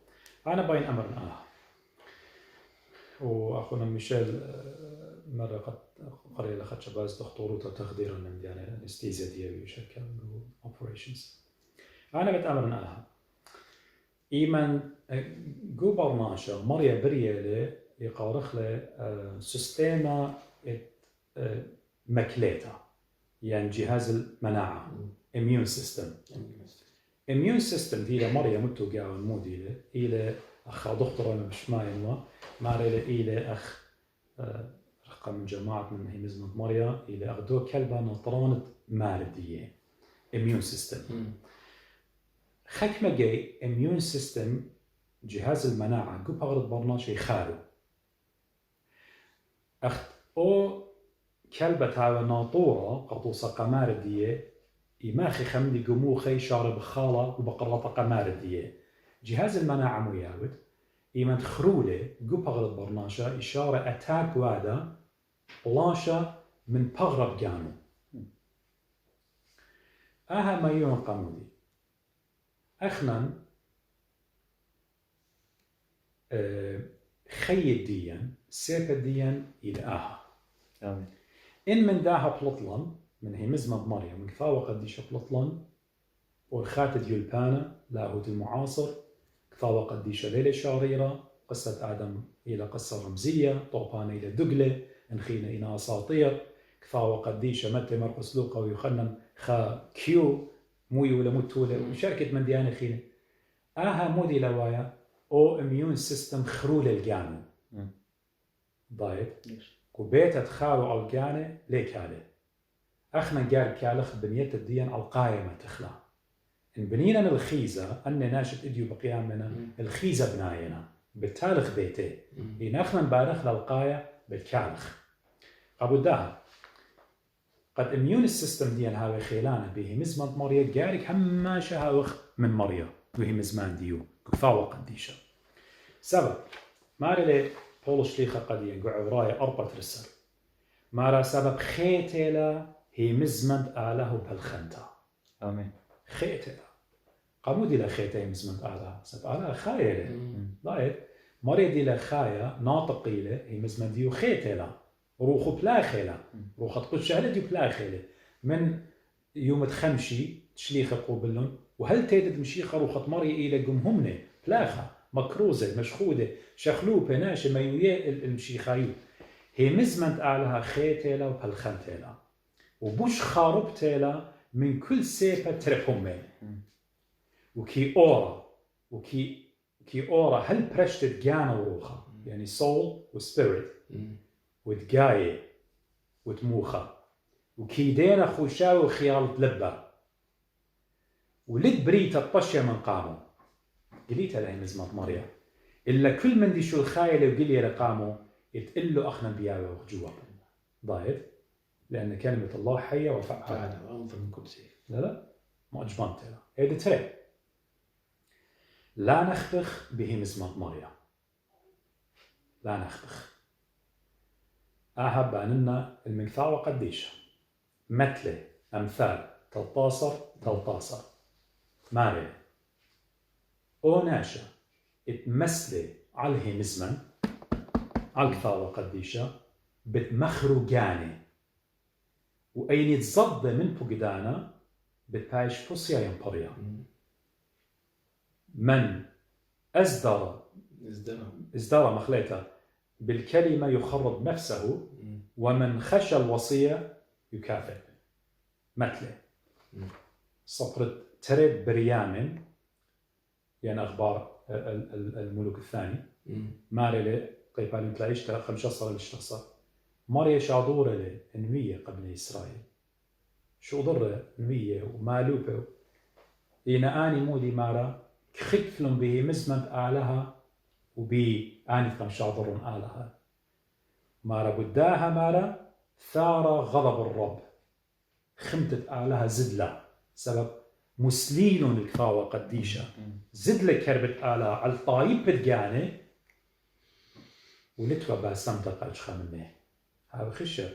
Speaker 3: أنا باين أمرنا وأخونا ميشيل مرة قد قرية لخد شباز دكتوروتا تخديرا من يعني انستيزيا ديالي وشكل اوبريشنز أنا بتأمرنا إيمان جو برناشا مريا بريالي يقارخ له سيستما مكليتا يعني جهاز المناعة immune system دي مريا متو جاو مودي إلى أخ دكتور أنا مش ماينوا ما إلى أخ رقم جماعة من هي مزمة مريا إلى أخدو كلبة نطرانة ماردية immune system خكمة جاي immune system جهاز المناعة جو بغرد برناش يخارو أخت أو كلبة هاو ناطورة قطوصة قماردية يماخي خمدي قموخي شارب خالة وبقرطة قماردية جهاز المناعة مياود إيمان خرولة جو بغرد برناشا إشارة أتاك وادا بلاشا من بغرب جانو أها ما يوم قمودي أخنا خيد ديان سيبا ديان إلى أها
Speaker 2: آمين.
Speaker 3: إن من داها بلطلن من هي مزمة مريم من كفاوة قديش بلطلن والخاتد يلبانا لاهوت المعاصر كفاوة قديش ليلة شاريرة قصة آدم إلى قصة رمزية طوبان إلى دقلة انخينا إلى أساطير كفاوة قديش متى مرقس لوقا ويخنن خا كيو موي ولا متولة وشركة من ديانة خينا آها مودي لوايا أو إميون سيستم خرول الجانو ضايد كوبيتا تخارو على الجانة ليك هذا أخنا جار كالخ بنية الدين القائمة تخلا إن بنينا الخيزة أن ناشط إديو بقيامنا الخيزة بناينا بالتالخ بيته إن أخنا نبارخ للقاية بالكالخ قبل ده قد إميون السيستم ديان هاوي خيلانا به مزمان مريا جارك هما شهاوخ من مريا وهي مزمان ديو كفاوة قديشة سبب ماري بولش ليخا قديا قعوا راية أربعة رسل مارا سبب خيتلا هي مزمند آله بالخنتا
Speaker 2: آمين.
Speaker 3: خيتلا قامو دي لخيتا هي مزمند آله سبب آله خايلة لايد مريا دي لخايا ناطقي له هي مزمند ديو خيتلا روخو بلاخيلا روخ تقول شهلة ديو بلاخيلا من يوم تخمشي تشليخ قوبلن وهل تيدد مشيخة روخت مريا إلى جمهمني بلاخا مكروزة مشخودة شخلوبة ناشة ميوية المشيخايو هي مزمنت علىها خيتيلا وبالخنتيلا وبوش خاربتيلا من كل سيبة تربهمين وكي أورا هل برشتت جانا وروخا يعني soul وspirit وتجاية وتموخا وكي دينا خوشاوي وخيال تلبا ولد بريتا الطشة من قامو قليتها لهي مزمات مريا إلا كل من دي شو الخايلة وقلي لقامو يتقلوا أخنا بياوي وخجوا ضايد لأن كلمة الله حية وفعالة
Speaker 4: أنظر من كل شيء
Speaker 3: لا ما أجبنت لا هيدا ترى لا نخبخ به مزمات مريا لا نخبخ أهب عننا المنفعة قديش مثله أمثال 13 ماري أو ناشا اتمثله عليه مزمن عالكثاوة قديشة بتمخرجاني وأين يتزض من فقدانا بتايش فصيا ينبريا من ازدر مخليته بالكلمة يخرب نفسه ومن خشى الوصية يكافئ مثله صفرة تريد بريامن يعني أخبار الملوك الثاني ماري قيبالين تلاقيش 15 للشخصة ماريا شعدورة لنوية قبل إسرائيل شو ضرة نوية ومالوبة إنا آني مودي مارا كخكلم به مزمنت آلها وبي آني شعدرون آلها مارا بداها مارا ثار غضب الرب خمتت آلها زدلة سبب مسلين الكفاوة قديشة زدلة كربت آلها على الطايب بتجاني ولتوا باسمتك أجخى منه هذا خشر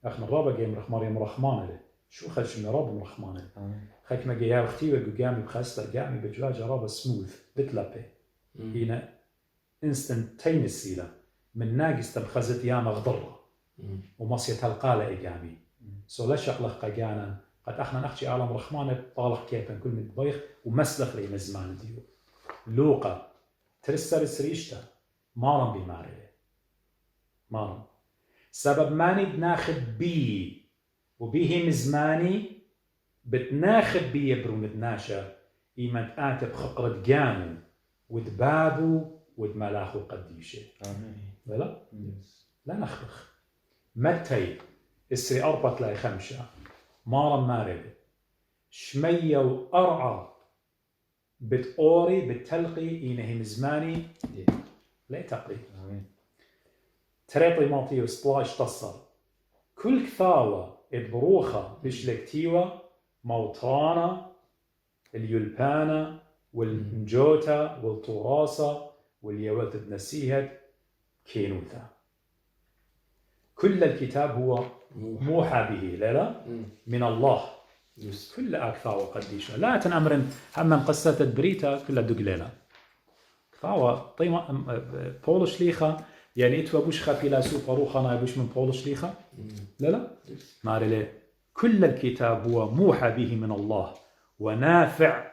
Speaker 3: أخنا الرابع جاي مرخ مريم رحمانة له شو خش من راب مرخمانة خك ما جاي أختي وجامي بخاستة جامي بجواج رابع سموث بتلبي هنا instantaneously من ناقص تبخزت ياما غضرة ومصيت هالقالة إجامي سو لشق لخ جانا قد أخنا نحكي عالم رحمانة طالق كيفن كل من ضيخ ومسلخ لي مزمان ديو لوقا ترسل سريشتا مارم بماري مارم سبب ماني بناخد بي وبيه مزماني بتناخد بي يبرون الناشا إيمان آتب خقرة جانو ودبابو ودملاخو قديشة لا لا نخبخ متى السري أربط لاي خمشة مارم مارد شمية وأرعى بتقوري بتلقي إنه مزماني لا تقري تريطي ماطيوس 12 تصل كل كثاوة بروخة بشلكتيوة موطرانة اليلبانة والنجوتا والطوراسة واليوالت بنسيهت كينوثا كل الكتاب هو موحى به لا من الله كل أكثاوة قديشة لا تنأمرن هم قصة البريتا كلها دقليلة كثاوة طيمة بولش ليخة يعني إتوا بوش خفيلاسوف روخنا بوش من بولش ليخة لا مارلي كل الكتاب هو موحى به من الله ونافع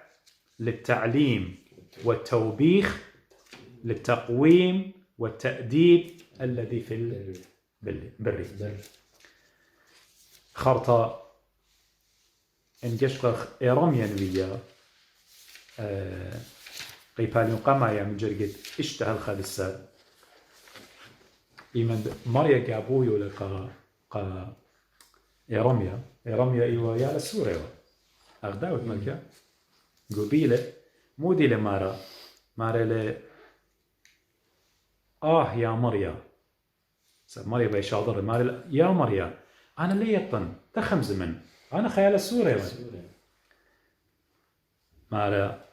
Speaker 3: للتعليم والتوبيخ للتقويم والتأديب الذي في البر خرطة انجشق إيراميا نوية قيباليون قمايا من جرقة اشتهى الخالصات إيمان ماريا جابويو لقا إيراميا إيوا يا لسوريا أغداوت ملكا قبيلة مودي لمارا ل يا مريا سب مريا بيشاضر مارا يا مريا أنا لي يطن تخم زمن أنا خيال سوريا مارا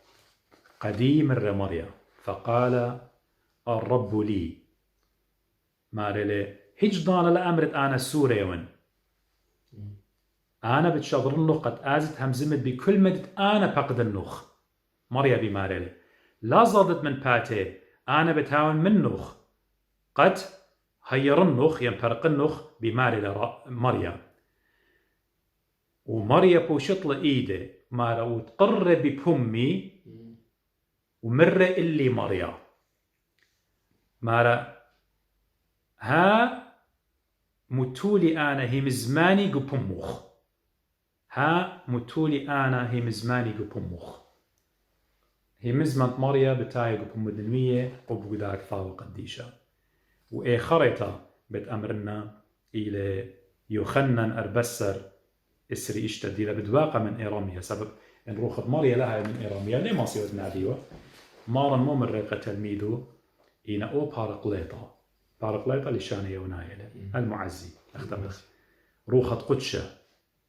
Speaker 3: قديم الرمريا فقال الرب لي مارا لي هجضان لأمرت أنا سوريا أنا بتشاضر النخ قد آزت همزمت بكل مدت أنا بقد النخ مريا بمارلي لا زادت من باتي أنا بتاون من نخ قد هير النخ ينفرق النخ بمارلي مريا ومريا بوشطل إيده مارا وتقر ببهمي ومر اللي مريا مارا ها متولي أنا هي مزماني قبمخ ها متولي أنا هي مزماني قبمخ هي مزمنت مريا بتاعي قبمدنوية وبقداك ثاو قديشة وإخرتا بتأمرنا إلى يوخنن أربسر إسري إشتدي بدواقع من إيراميا سبب إن روخت مريا لها من إيراميا ليه ما صيرت ناديوه مارن مو من ريقة تلميذه إينا أو بارقليطة لشانية ونايلة المعزي اختبخ روخت قدشة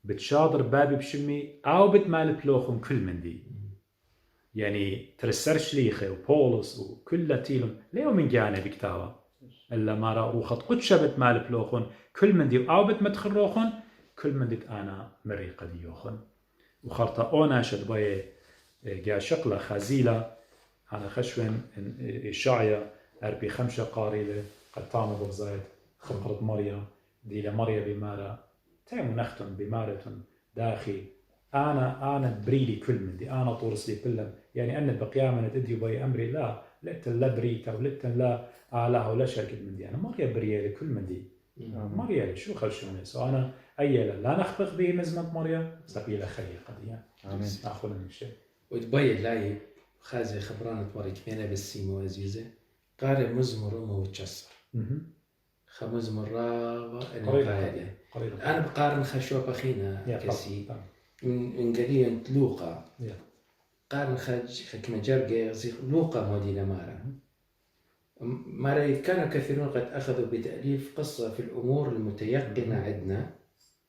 Speaker 3: بتشاطر بابي بشمي أو بتمال بلوخم كل من دي يعني ترسر شليخة وبولس وكل تيلون ليه من جانب كتابة إلا مارا روخت قدشة بتمال بلوخن كل من دي أو بتمدخل روخن كل من ديت أنا مريقة ديوخن وخرطة أونا شد بيه جا شقلة خازيلة على خشوين إشاعية أربي 5 قاريلة قد طعم بغزايد خبرت مريا دي لمريا بمارا تيمو نختن بمارة داخي أنا بريلي كل من دي أنا طورس لي كلهم يعني أن بقيامة تدي بي أمري لا لتن لا بريتا ولتن لا أعلاها ولا شركة من دي أنا مريا بريالي كل من دي مريا شو خلشوني سو أنا أيلا لا نخبخ به مزمة مريا سبيل خير قديا
Speaker 2: آمين.
Speaker 3: أخذ من الشيء
Speaker 4: وتبين لاي خازي خبرانة مريك مينا بالسيمو عزيزة قارئ مزمر وتشسر خمزمر أنا قاعدة أنا بقارن خشوب أخينا كسي من قليل لوقا قارن خكمة جرجة لوقا مودينا مارا كان كثيرون قد أخذوا بتأليف قصة في الأمور المتيقنة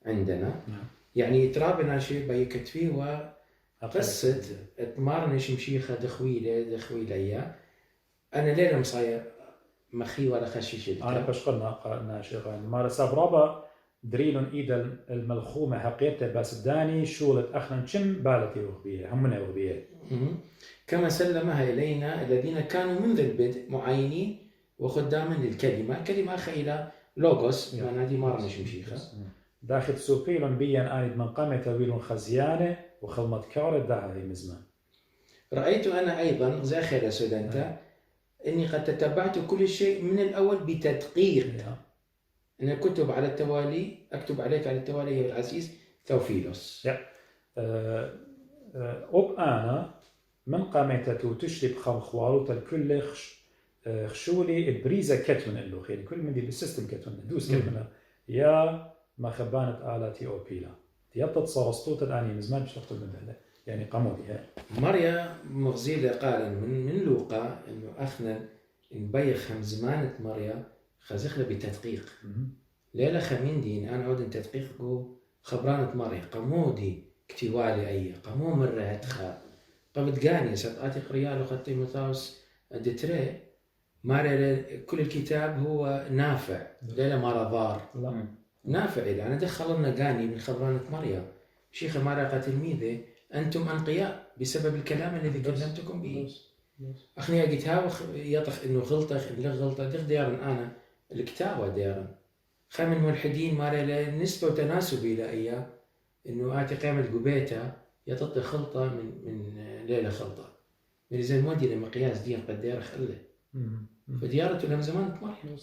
Speaker 4: عندنا يعني ترابنا شيء بيكتفيه وقصة تمارنش مشيخة دخويلة أنا ليلة مصايا مخي ولا خشيش
Speaker 3: أنا بشقلنا شيخان مارا سابرابا دريلون إيدا الملخومة حقيقة بس داني شولة أخنا كم بالتي وخبيه همنا وخبيه
Speaker 4: كما سلمها إلينا الذين كانوا منذ البدء معينين وخداما للكلمة كلمة خيلة لوغوس يعني هذه مرة مش مشيخة
Speaker 3: داخل سوقيلا بيا آني من قامة تويل خزيانة وخلمت كارة داعي مزمان
Speaker 4: رأيت أنا أيضا زاخرة سودانتا أني قد تتبعت كل شيء من الأول بتدقيق أنا كتب على التوالي أكتب عليك على التوالي يا العزيز ثوفيلوس
Speaker 3: أب أنا من قامته تشرب خوالوت الكل خشولي البريزة كتون اللوخ يعني كل من دي السيستم كتون دوس كتون يا ما خبانت آلاتي أو بيلا تيطت صارستوت الآن مزمان بشرط المدهلة يعني قامودي هاي
Speaker 4: مريا مغزيلة قال من لوقا إنه أخنا نبيخ زمانة مريا خزخنا بتدقيق ليلة خمين دين أنا عود تدقيق خبرانة مريا قمودي كتوالي أي قمو مرة هتخا قبت قاني سطعاتي قريال وخطي مطاوس دتري مريا كل الكتاب هو نافع ليلة مرة ضار نافع إذا أنا دخلنا قاني من خبرانة مريا شيخة مريا تلميذة أنتم أنقياء بسبب الكلام الذي كلمتكم به أخني قلتها يطخ إنه غلطة دخ ديارن أنا الكتابة ديارن خامن ملحدين مارا نسبة وتناسب إلى أيام إنه آتي قيمة قبيتها يطط خلطة من ليلة خلطة من زي المودي لمقياس دين قد ديار خله فديارته لهم زمان مريم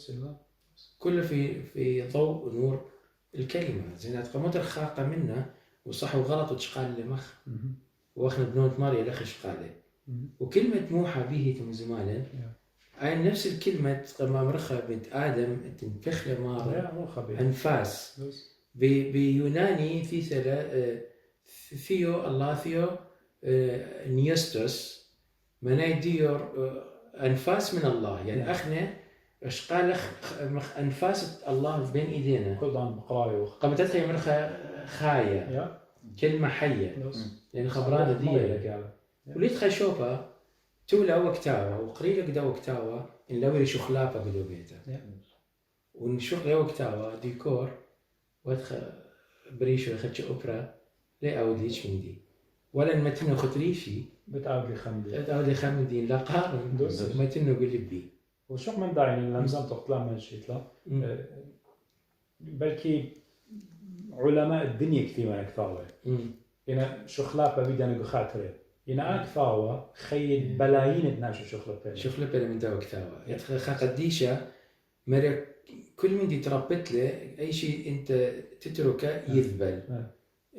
Speaker 4: كله في ضوء نور الكلمة زين قامت الخاقة منا وصح وغلط وتشقال لمخ واخنا بنوت ماريا لخش قاله وكلمة موحى به من زمان أي نفس الكلمة قام مرخى بنت آدم تنفخ مارا أنفاس بيوناني في ثيو الله ثيو نيستوس مناي ديور أنفاس من الله يعني أخنا أشقال أنفاس الله بين إيدينا
Speaker 3: كل ضان بقرايو
Speaker 4: قام تدخل مرخى خاية كلمة حية لأن خبرانة دي وليت خشوفة تولا وقتاوة وقريلة قدا وقتاوة إن لو يريشو خلافة قدو بيتا ونشوف لو وقتاوة ديكور وادخل بريشو يخدش أوبرا لا أوديش من دي ولا المتنو خطريشي بتعودي خمدين لا قارن متنو قلبي
Speaker 3: وشو من داعي لمزان تطلع من الشيطلة بلكي علماء الدنيا كثير ما يكثروا هنا شو خلافة بدنا نقول خاطره إنا أكفاوة خيد بلايين تناشو شغلة بيلا
Speaker 4: شوف له بلا من داو كتاوة يتخ قديشة مرة كل من دي تربط له أي شيء أنت تتركه يذبل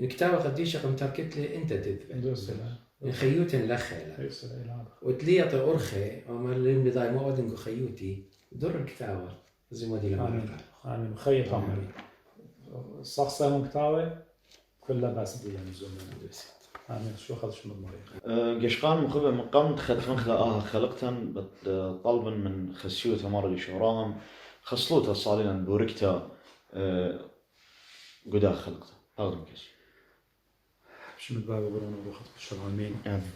Speaker 4: الكتابة قديشة قم تركت له أنت تذبل خيوتن لخه وتليط أرخي وما اللي بداي ما أودنكو خيوتي دور الكتابة زي ما دي لما
Speaker 3: آمين خيط عمري الصخصة مكتاوة كلها بس دي لنزومنا آمين شو خلص من المريخ
Speaker 2: قشقان مخبة من قمت خد مخلا خلقتن طلبا من خسيوتا مرة شوراهم خصلوتا صالينا بوركتا قدا خلقتا هذا مكسي
Speaker 3: مش متبابا برونو بخط بالشرعامين
Speaker 2: آمين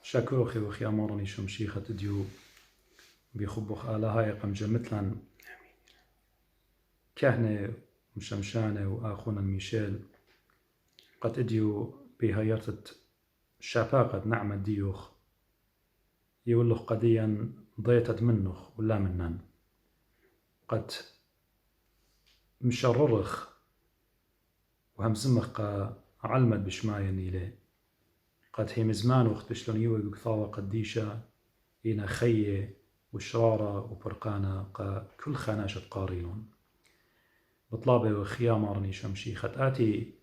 Speaker 3: شاكروخي وخي أمرني شمشيخة ديو بيخبخ آلهاي قم جمتلن كهنة ومشمشانة وآخونا ميشيل قد اديو بهايرتت شاباقة نعمة ديوخ يولخ قديا ضيتت منخ ولا منن قد مشررخ وهمزمخ علمت بشمايا نيلي قد هي مزمان وقت بشلون يوي وكثاوة قديشة إنا خيه وشرارة وبرقانة كل خاناشة قاريون بطلابي وخيا مارني شمشي خد آتي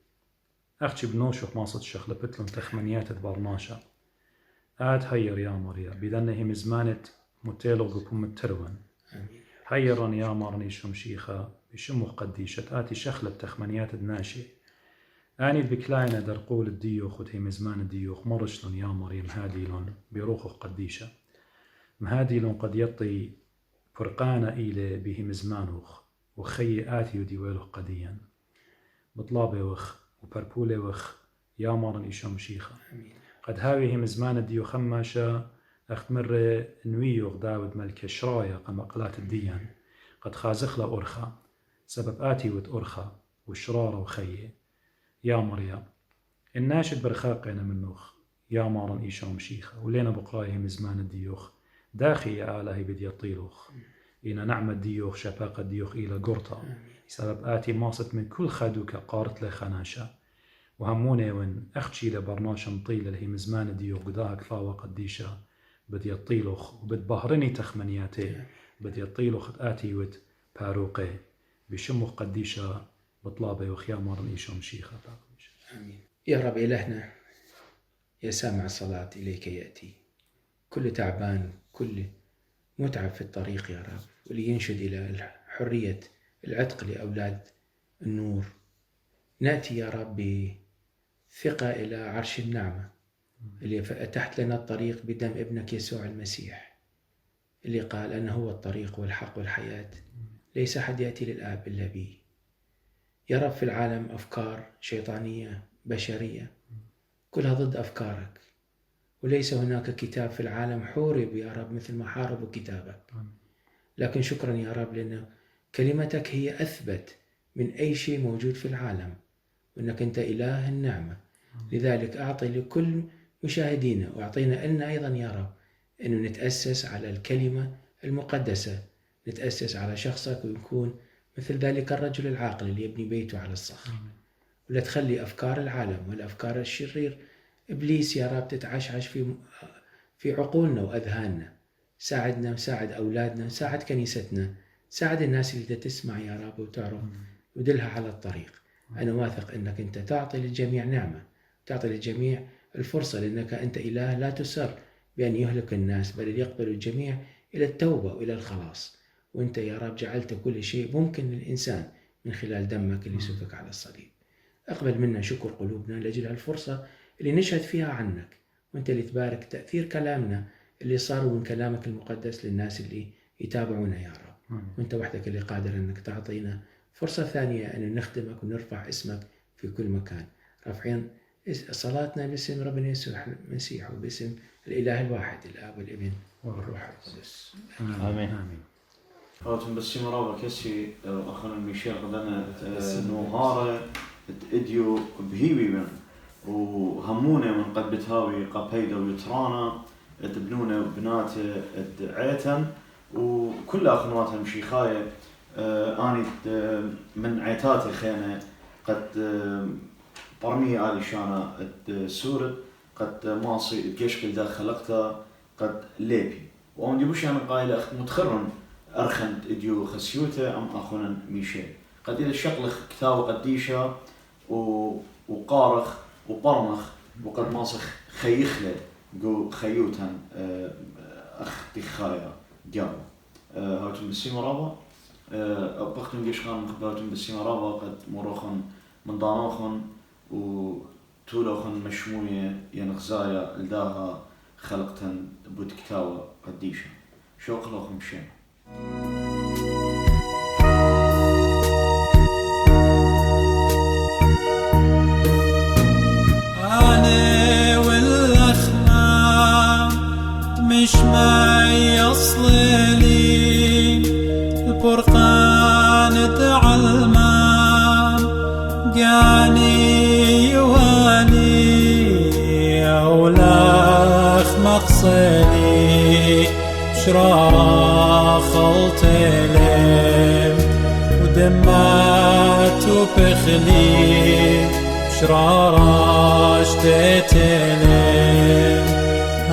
Speaker 3: أختي بنوشوخ ماصد الشيخ لبتلون تخمنيات برناشة هير يا مريا بدنه مزمانة متيلو بكم التروان هيرن يا مارني شمشيخة بشموخ قديشة آتي شخلة تخمنيات الناشي آني بكلاينة درقول الديوخ وتهي مزمان الديوخ مرشلون يا مريم هاديلون بروخ قديشة مهاديلون قد يطي فرقانة إلي به مزمانوخ وخي آتي وديويلوخ قديا بطلابي وخ وبربولي وخ يا مرن إيشام شيخة قد هاويه مزمان الديو خماشة أخت مرة نويوخ داود ملك شرايا قمقلات الديان قد خازخلا أرخا سبب آتي ود أرخا والشرارة وخيه يا مريم الناشد برخاقنا منوخ يا مارن إيشام شيخة ولينا بقرايه مزمان الديوخ داخي يا آلهي بدي يطيلوخ إنا نعمة ديوخ شفاقة ديوخ إلى قرطة سبب آتي ماصت من كل خادوكة قارت لخناشة وهموني وين أختشي لبرناشة مطيلة اللي هي مزمان ديوخ قداك فاوة قديشة بدي يطيلوخ وبتبهرني تخمنياتي بدي يطيلوخ آتي ود باروقي بشموخ قديشة بطلابي وخيا مارن إيشام شيخة
Speaker 4: آمين يا رب إلهنا يا سامع الصلاة إليك يأتي كل تعبان كل متعب في الطريق يا رب واللي ينشد إلى حرية العتق لأولاد النور نأتي يا رب بثقة إلى عرش النعمة اللي فتحت لنا الطريق بدم ابنك يسوع المسيح اللي قال أنا هو الطريق والحق والحياة ليس أحد يأتي للآب إلا بي يا رب في العالم أفكار شيطانية بشرية كلها ضد أفكارك وليس هناك كتاب في العالم حورب يا رب مثل ما حاربوا كتابك لكن شكرا يا رب لأن كلمتك هي أثبت من أي شيء موجود في العالم وأنك أنت إله النعمة لذلك أعطي لكل مشاهدينا وأعطينا لنا أيضا يا رب أنه نتأسس على الكلمة المقدسة نتأسس على شخصك ونكون مثل ذلك الرجل العاقل اللي يبني بيته على الصخر ولا تخلي أفكار العالم والأفكار الشرير إبليس يا رب تتعشعش في عقولنا وأذهاننا ساعدنا وساعد أولادنا ساعد كنيستنا ساعد الناس اللي تسمع يا رب وتعرف ودلها على الطريق أنا واثق أنك أنت تعطي للجميع نعمة تعطي للجميع الفرصة لأنك أنت إله لا تسر بأن يهلك الناس بل يقبل الجميع إلى التوبة وإلى الخلاص وأنت يا رب جعلت كل شيء ممكن للإنسان من خلال دمك اللي سفك على الصليب أقبل منا شكر قلوبنا لأجل الفرصة اللي نشهد فيها عنك وأنت اللي تبارك تأثير كلامنا اللي صاروا من كلامك المقدس للناس اللي يتابعونا يا رب وأنت وحدك اللي قادر أنك تعطينا فرصة ثانية أن نخدمك ونرفع اسمك في كل مكان رافعين صلاتنا باسم ربنا يسوع المسيح وباسم الإله الواحد الآب والابن والروح القدس
Speaker 2: آمين هاتم بس مرابا كسي أخونا ميشيل قدنا نوهارة إديو بهيبي من وهمونه من قد بتهاوي قبيدة ويترانا تبنونه بنات عيتن وكل أخواتها مشيخاية أني من عيتاتي خينة قد برمي آلي شانا سورة قد ماصي الجيش قل داخل خلقته قد ليبي وأون دي بوش يعني قايل أخ متخرن أرخنت إديو خسيوته أم أخونا ميشيل قد إذا شقلخ كتاب قديشة وقارخ وبرمخ وقد ماسخ خيخله جو خيوتن أخ تخايا جاو هاتون بالسيما رابا بختم جيش خان مخباتون بالسيما رابا قد مروخن من دانوخن وتولوخن مشموية ينغزايا لداها خلقتن بود كتاوة قديشة شوق لوخن شيء
Speaker 1: أنا والأخمام مش ما يصلي البرقان تعلمان جاني يواني أولاخ مقصلي بشرارة خلط لم ودمات وبخلي بشرارة اشتيت لم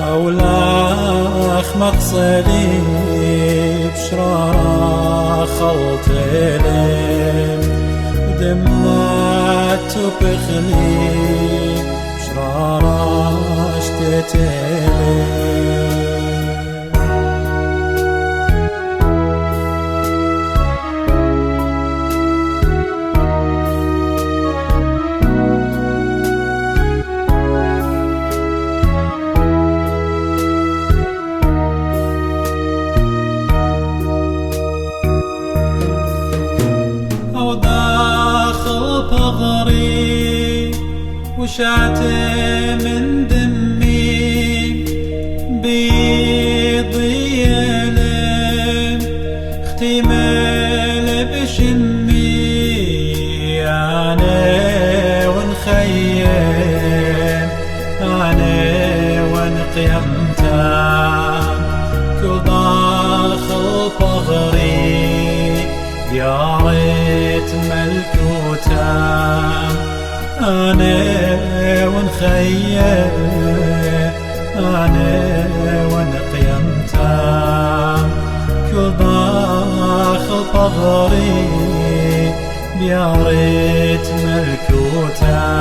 Speaker 1: أولاخ مقصلي بشرارة خلط لم ودمات وبخلي بشرارة اشتيت لم وشعت من دمي بيضي لم اختمال بشمي أنا ونخيم أنا ونقيمتام كل داخل بغري يا ريت ملكوتام أنا ونخيم أنا ونقيمتام كل داخل بغري يا ريت ملكوتام